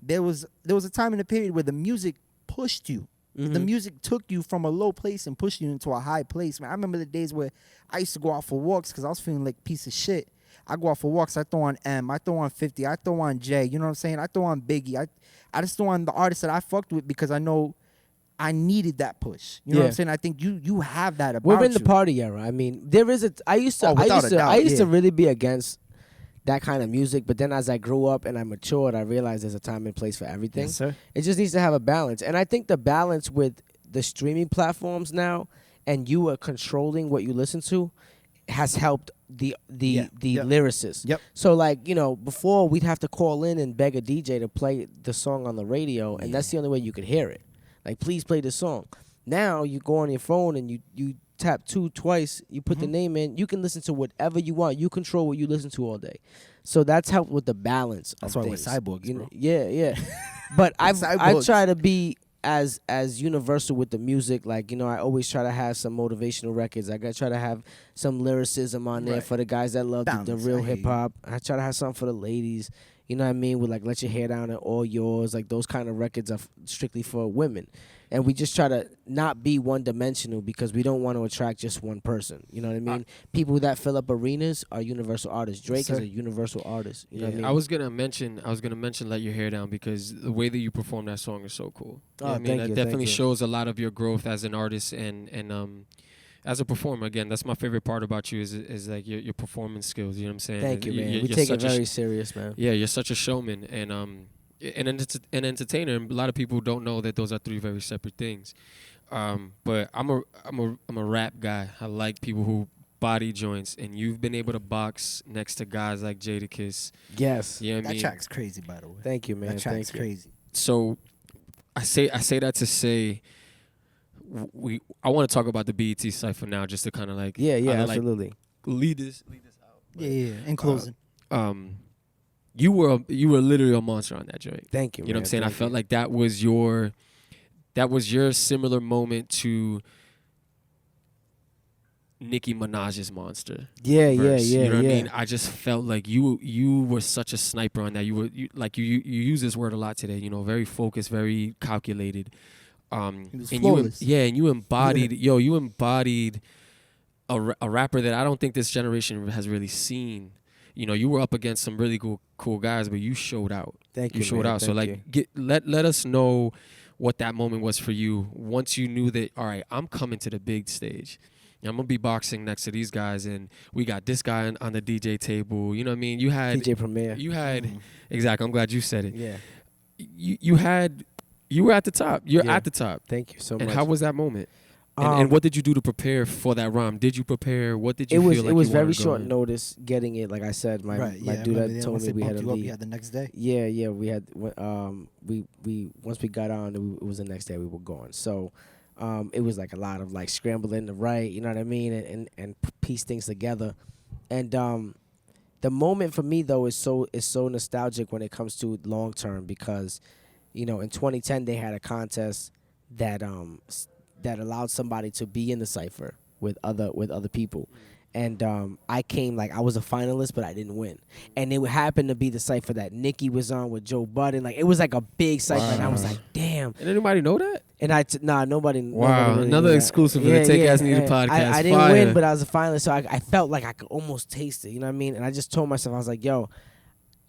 There was a time in the period where the music pushed you. Mm-hmm. The music took you from a low place and pushed you into a high place, man. I remember the days where I used to go out for walks because I was feeling like a piece of shit. I go out for walks, I throw on M, I throw on 50, I throw on J, you know what I'm saying? I throw on Biggie. I just throw on the artists that I fucked with because I know I needed that push. You know what I'm saying? I think you have that about you. We're in the party era. I mean, there is I used to really be against that kind of music, but then as I grew up and I matured, I realized there's a time and place for everything. Yes, sir. It just needs to have a balance. And I think the balance with the streaming platforms now and you are controlling what you listen to has helped the lyricists. Yep. So like, you know, before we'd have to call in and beg a DJ to play the song on the radio, and that's the only way you could hear it. Like, please play this song. Now you go on your phone and you tap twice, you put the name in, you can listen to whatever you want. You control what you listen to all day. So that's helped with the balance That's of why things. we're cyborgs, you bro. know, yeah. But I Cyborgs. try to be as universal with the music. Like, you know, I always try to have some motivational records. I gotta try to have some lyricism on there for the guys that love the real hip hop. I try to have something for the ladies. You know what I mean? With like Let Your Hair Down and All Yours. Like those kind of records are strictly for women. And we just try to not be one-dimensional because we don't want to attract just one person. You know what I mean? People that fill up arenas are universal artists. Drake is a universal artist. You know what I mean? I was gonna mention Let Your Hair Down because the way that you perform that song is so cool. Oh, I mean, thank you, definitely shows a lot of your growth as an artist and as a performer. Again, that's my favorite part about you is like your performance skills. You know what I'm saying? Thank you, man. We take it very serious, man. Yeah, you're such a showman and an entertainer. And a lot of people don't know that those are three very separate things. But I'm a rap guy. I like people who body joints, and you've been able to box next to guys like Jadakiss. Yes. You know what I mean? That track's crazy, by the way. Thank you, man. That track's crazy. So I say that to say I want to talk about the BET cypher now, just to kind of like absolutely lead this out. But, In closing, you were literally a monster on that joint. Thank you. You know what I'm saying? Thank I felt like that was your that was your similar moment to Nicki Minaj's Monster. Yeah, verse. yeah, You know what yeah. I mean? I just felt like you were such a sniper on that. You use this word a lot today. You know, very focused, very calculated. It was and flawless. you embodied you embodied a rapper that I don't think this generation has really seen. You know, you were up against some really cool guys, but you showed out. Thank you. You showed man. out. So Thank you. let us know what that moment was for you once you knew that, all right, I'm coming to the big stage. I'm gonna be boxing next to these guys, and we got this guy on the DJ table. You know what I mean? You had DJ Premier. You had exactly. I'm glad you said it. Yeah. You were at the top. You're at the top. Thank you so much. And how was that moment? And what did you do to prepare for that rhyme? Did you prepare? What did you feel like? It was you very wanted to short go in? notice getting it. Like I said, my dude had told me we had a lead. You had the next day. Yeah, we had we once we got on, it was the next day we were going. So it was like a lot of like scrambling to write, you know what I mean, and piece things together. And the moment for me though is so nostalgic when it comes to long term, because you know in 2010 they had a contest that that allowed somebody to be in the cypher with other people. And I came, like, I was a finalist, but I didn't win. And it happened to be the cypher that Nicki was on with Joe Budden. Like, it was like a big cypher, and I was like, damn. Did anybody know that? And nobody. Wow, nobody really another knew exclusive that. for the Take Ass Needed podcast. I didn't Fire. win, but I was a finalist, so I felt like I could almost taste it, you know what I mean? And I just told myself, I was like, yo,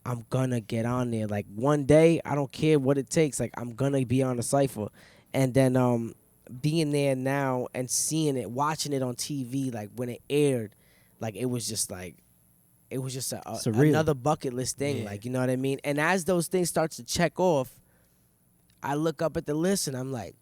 I'm gonna get on there. Like, one day, I don't care what it takes, like, I'm gonna be on the cypher. And then being there now and seeing it, watching it on TV, like, when it aired, like, it was just another bucket list thing, like, you know what I mean? And as those things start to check off, I look up at the list and I'm like,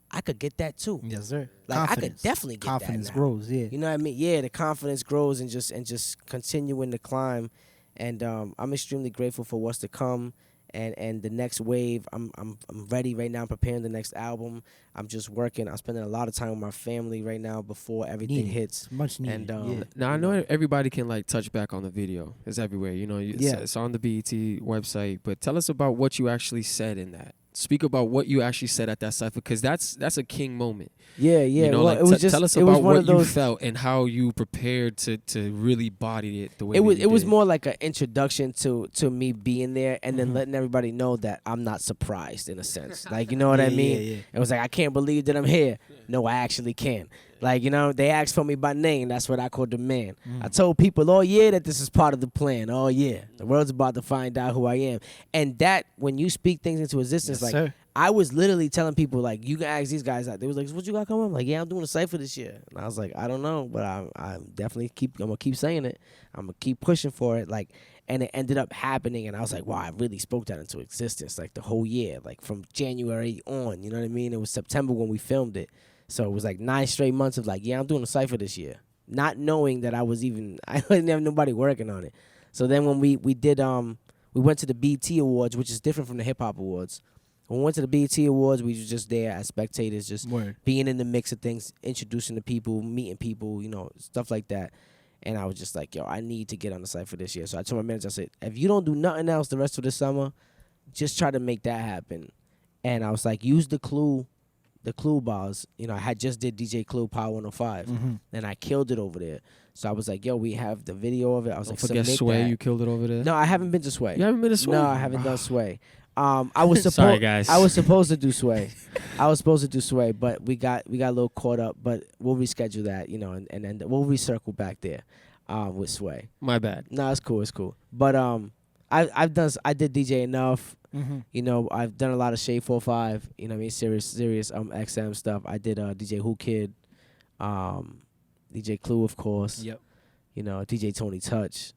I could get that too. Yes, sir. Like, I could definitely get confidence that now. grows, yeah. You know what I mean? Yeah, the confidence grows and just continuing to climb. And I'm extremely grateful for what's to come. And the next wave, I'm ready right now. I'm preparing the next album. I'm just working. I'm spending a lot of time with my family right now before everything hits. Much needed. And now I know everybody can like touch back on the video. It's everywhere. You know, it's on the BET website. But tell us about what you actually said in that. Speak about what you actually said at that cypher, because that's a king moment. Yeah. You know, well, like, it was just, tell us it was about one what of those, you felt and how you prepared to really body it the way it was. that It you was did. more like an introduction to me being there, and then letting everybody know that I'm not surprised in a sense. Like, you know what I mean? Yeah. It was like, I can't believe that I'm here. No, I actually can. Like, you know, they asked for me by name. That's what I call demand. I told people all year that this is part of the plan. Oh, yeah. The world's about to find out who I am. And that, when you speak things into existence, Yes, like, sir. I was literally telling people, like, you can ask these guys out. They was like, what you got coming? I'm like, yeah, I'm doing a cypher this year. And I was like, I don't know, but I'm definitely I'm going to keep saying it. I'm going to keep pushing for it. Like, and it ended up happening. And I was like, wow, I really spoke that into existence, like, the whole year, like, from January on. You know what I mean? It was September when we filmed it. So it was like 9 straight months of like, yeah, I'm doing a cypher this year. Not knowing that I didn't have nobody working on it. So then when we went to the BET Awards, which is different from the Hip Hop Awards. When we went to the BET Awards, we were just there as spectators, just being in the mix of things, introducing the people, meeting people, you know, stuff like that. And I was just like, yo, I need to get on the cypher this year. So I told my manager, I said, if you don't do nothing else the rest of the summer, just try to make that happen. And I was like, use the Clue bars. You know, I had just did DJ Clue Power 105, and I killed it over there. So I was like, yo, we have the video of it. I was like, forget submit Sway, that. you killed it over there? No, I haven't been to Sway. You haven't been to Sway? No, I haven't done Sway. I was supposed. Sorry, guys. I was supposed to do Sway. But we got a little caught up. But we'll reschedule that, you know, and then we'll recircle back there, with Sway. My bad. No, it's cool. But I did DJ Enough. You know, I've done a lot of Shade 45. You know what I mean? Serious XM stuff. I did DJ Who Kid, DJ Clue, of course. Yep. You know, DJ Tony Touch.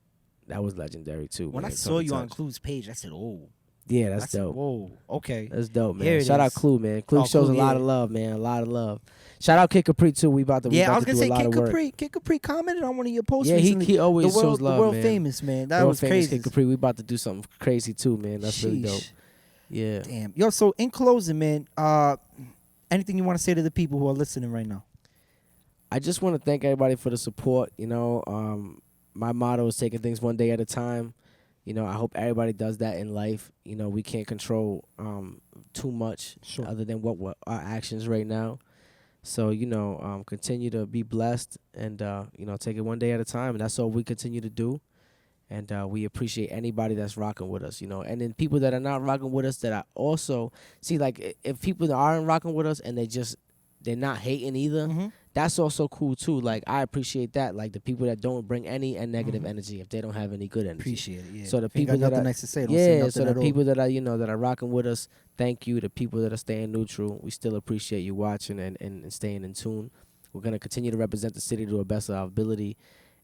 That was legendary too. When man. I saw Tony you on Touch. Clue's page, I said, "Oh, Yeah, that's dope. Whoa, okay, That's dope, man. Here it Shout out is. Clue, man. Clue shows Clue, a lot yeah. of love, man. A lot of love. Shout out Kid Capri too. We about to I was do gonna a say lot of work. Kid Capri commented on one of your posts. Yeah, recently. he always the world, shows love, the world man. famous man. That World was famous crazy. Kid Capri. We about to do something crazy too, man. That's really dope. Sheesh. Yeah. Damn, yo. So in closing, man, anything you want to say to the people who are listening right now? I just want to thank everybody for the support. You know, my motto is taking things one day at a time. I hope everybody does that in life. We can't control too much other than what our actions right now. So, continue to be blessed and, take it one day at a time. And that's all we continue to do. And we appreciate anybody that's rocking with us, And then people that are not rocking with us that I also see, like, if people that aren't rocking with us and they're not hating either, that's also cool too. Like, I appreciate that. Like, the people that don't bring any negative energy if they don't have any good energy. Appreciate it, yeah. So the people that are nice to say, don't say nothing so the at all. people that are, that are rocking with us, thank you. The people that are staying neutral, we still appreciate you watching and staying in tune. We're going to continue to represent the city to the best of our ability.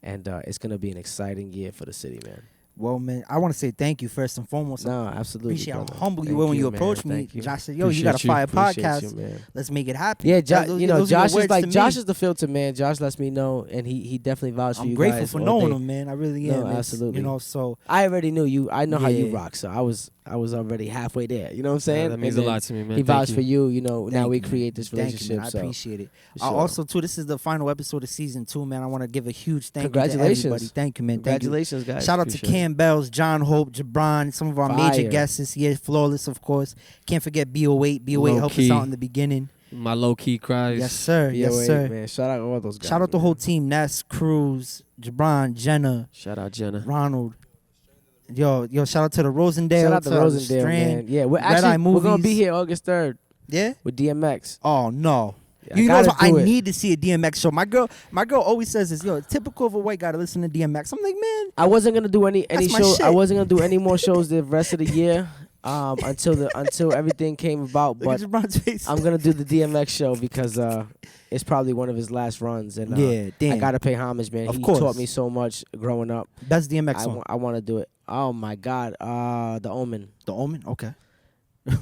And it's going to be an exciting year for the city, man. Well, man, I want to say thank you first and foremost. No, absolutely. Appreciate how brother. humble you Thank were when you man. approached me. Thank you. Josh said, "Yo, you got a fire podcast. Let's make it happen." Yeah, Those are your Josh is words like to Josh me. is the filter, man. Josh lets me know, and he definitely vouched for I'm you grateful guys for all knowing day. him, man. I really am. No, absolutely. So I already knew you. I know how you Yeah. rock, so I was already halfway there. You know what I'm saying? That means a lot to me, man. He Thank vouched for you. Now Thank we you, create this Thank relationship. you, man. I appreciate it. Sure. Also, too, this is the final episode of season 2, man. I want to give a huge thank you to Congratulations. everybody. Thank you, man. Congratulations, guys. Shout out to Appreciate it. Cam Bells, John Hope, Jabron, some of our major Fire. guests this year. Flawless, of course. Can't forget BO8. BO8 Low helped key. us out in the beginning. My low key cries. Yes, sir. Yeah, Yes, wait, sir. man. Shout out all those guys. Shout out the man. whole team. Ness, Cruz, Jabron, Jenna, Shout out Jenna. Ronald. Yo, shout out to the Rosendale. Shout out to Rosendale, Strand. man. Yeah, we're Red Eye actually we're gonna be Movies. here August 3rd Yeah? with DMX. Oh, no. I You know gotta what? I do it. need to see a DMX show. My girl always says this, yo, typical of a white guy to listen to DMX. I'm like, man, I wasn't gonna do any That's my shows. I shit. wasn't gonna do any more shows the rest of the year until everything came about. look But at Jabron's face. I'm gonna do the DMX show because it's probably one of his last runs, and Yeah, damn. I gotta pay homage, man. Of He course. taught me so much growing up. That's DMX song. I want to do it. Oh my God, The Omen. The Omen? Okay.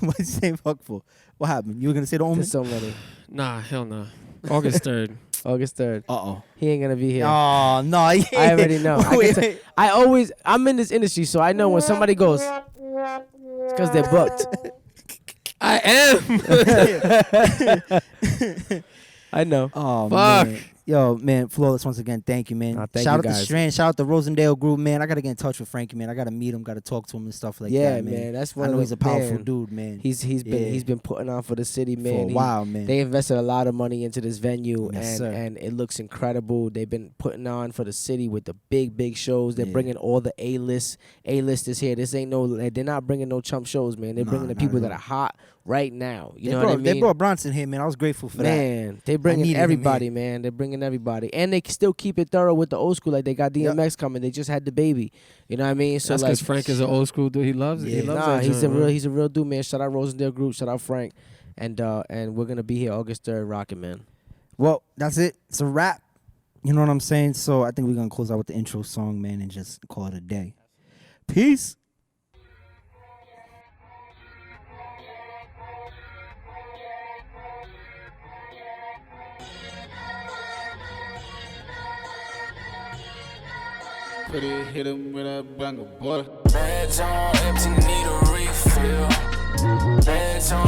What you saying fuck for? What happened? You were going to say The Omen? There's so many. Nah, hell no. August 3rd. August 3rd. Uh-oh. He ain't gonna be here. Oh, no. I already know. Wait. I'm in this industry, so I know when somebody goes, it's because they're booked. I am. I know. Oh, Fuck. man. Yo, man, Flawless, once again, thank you, man. Thank shout you out to guys. Strand. Shout out to Rosendale Group, man. I got to get in touch with Frankie, man. I got to meet him, got to talk to him and stuff like Yeah, that, man. man, that's one I of know the- he's a powerful man. dude, man. He's been putting on for the city, man. For a while, man. They invested a lot of money into this venue, Yes, sir. and it looks incredible. They've been putting on for the city with the big shows. They're Yeah. bringing all the A-listers here. This ain't they're not bringing no chump shows, man. They're Nah, bringing the not people at that all. are hot right now. You They know brought, what I mean? They brought Bronson here, man. I was grateful for that. Man, they needed bringing him everybody, here. man. They're bringing everybody, and they still keep it thorough with the old school. Like they got DMX coming. They just had the baby. You know what I mean? So That's like, because Frank is an old school dude. He loves it. He Yeah. loves nah, that he's joint, man. he's a real dude, man. Shout out Rosendale Group. Shout out Frank, and we're gonna be here August 3rd, rocking, man. Well, that's it. It's a wrap. You know what I'm saying? So I think we're going to close out with the intro song, man, and just call it a day. Peace. Put it, hit him with a banger, boy. Bags on empty, need a refill. Bags on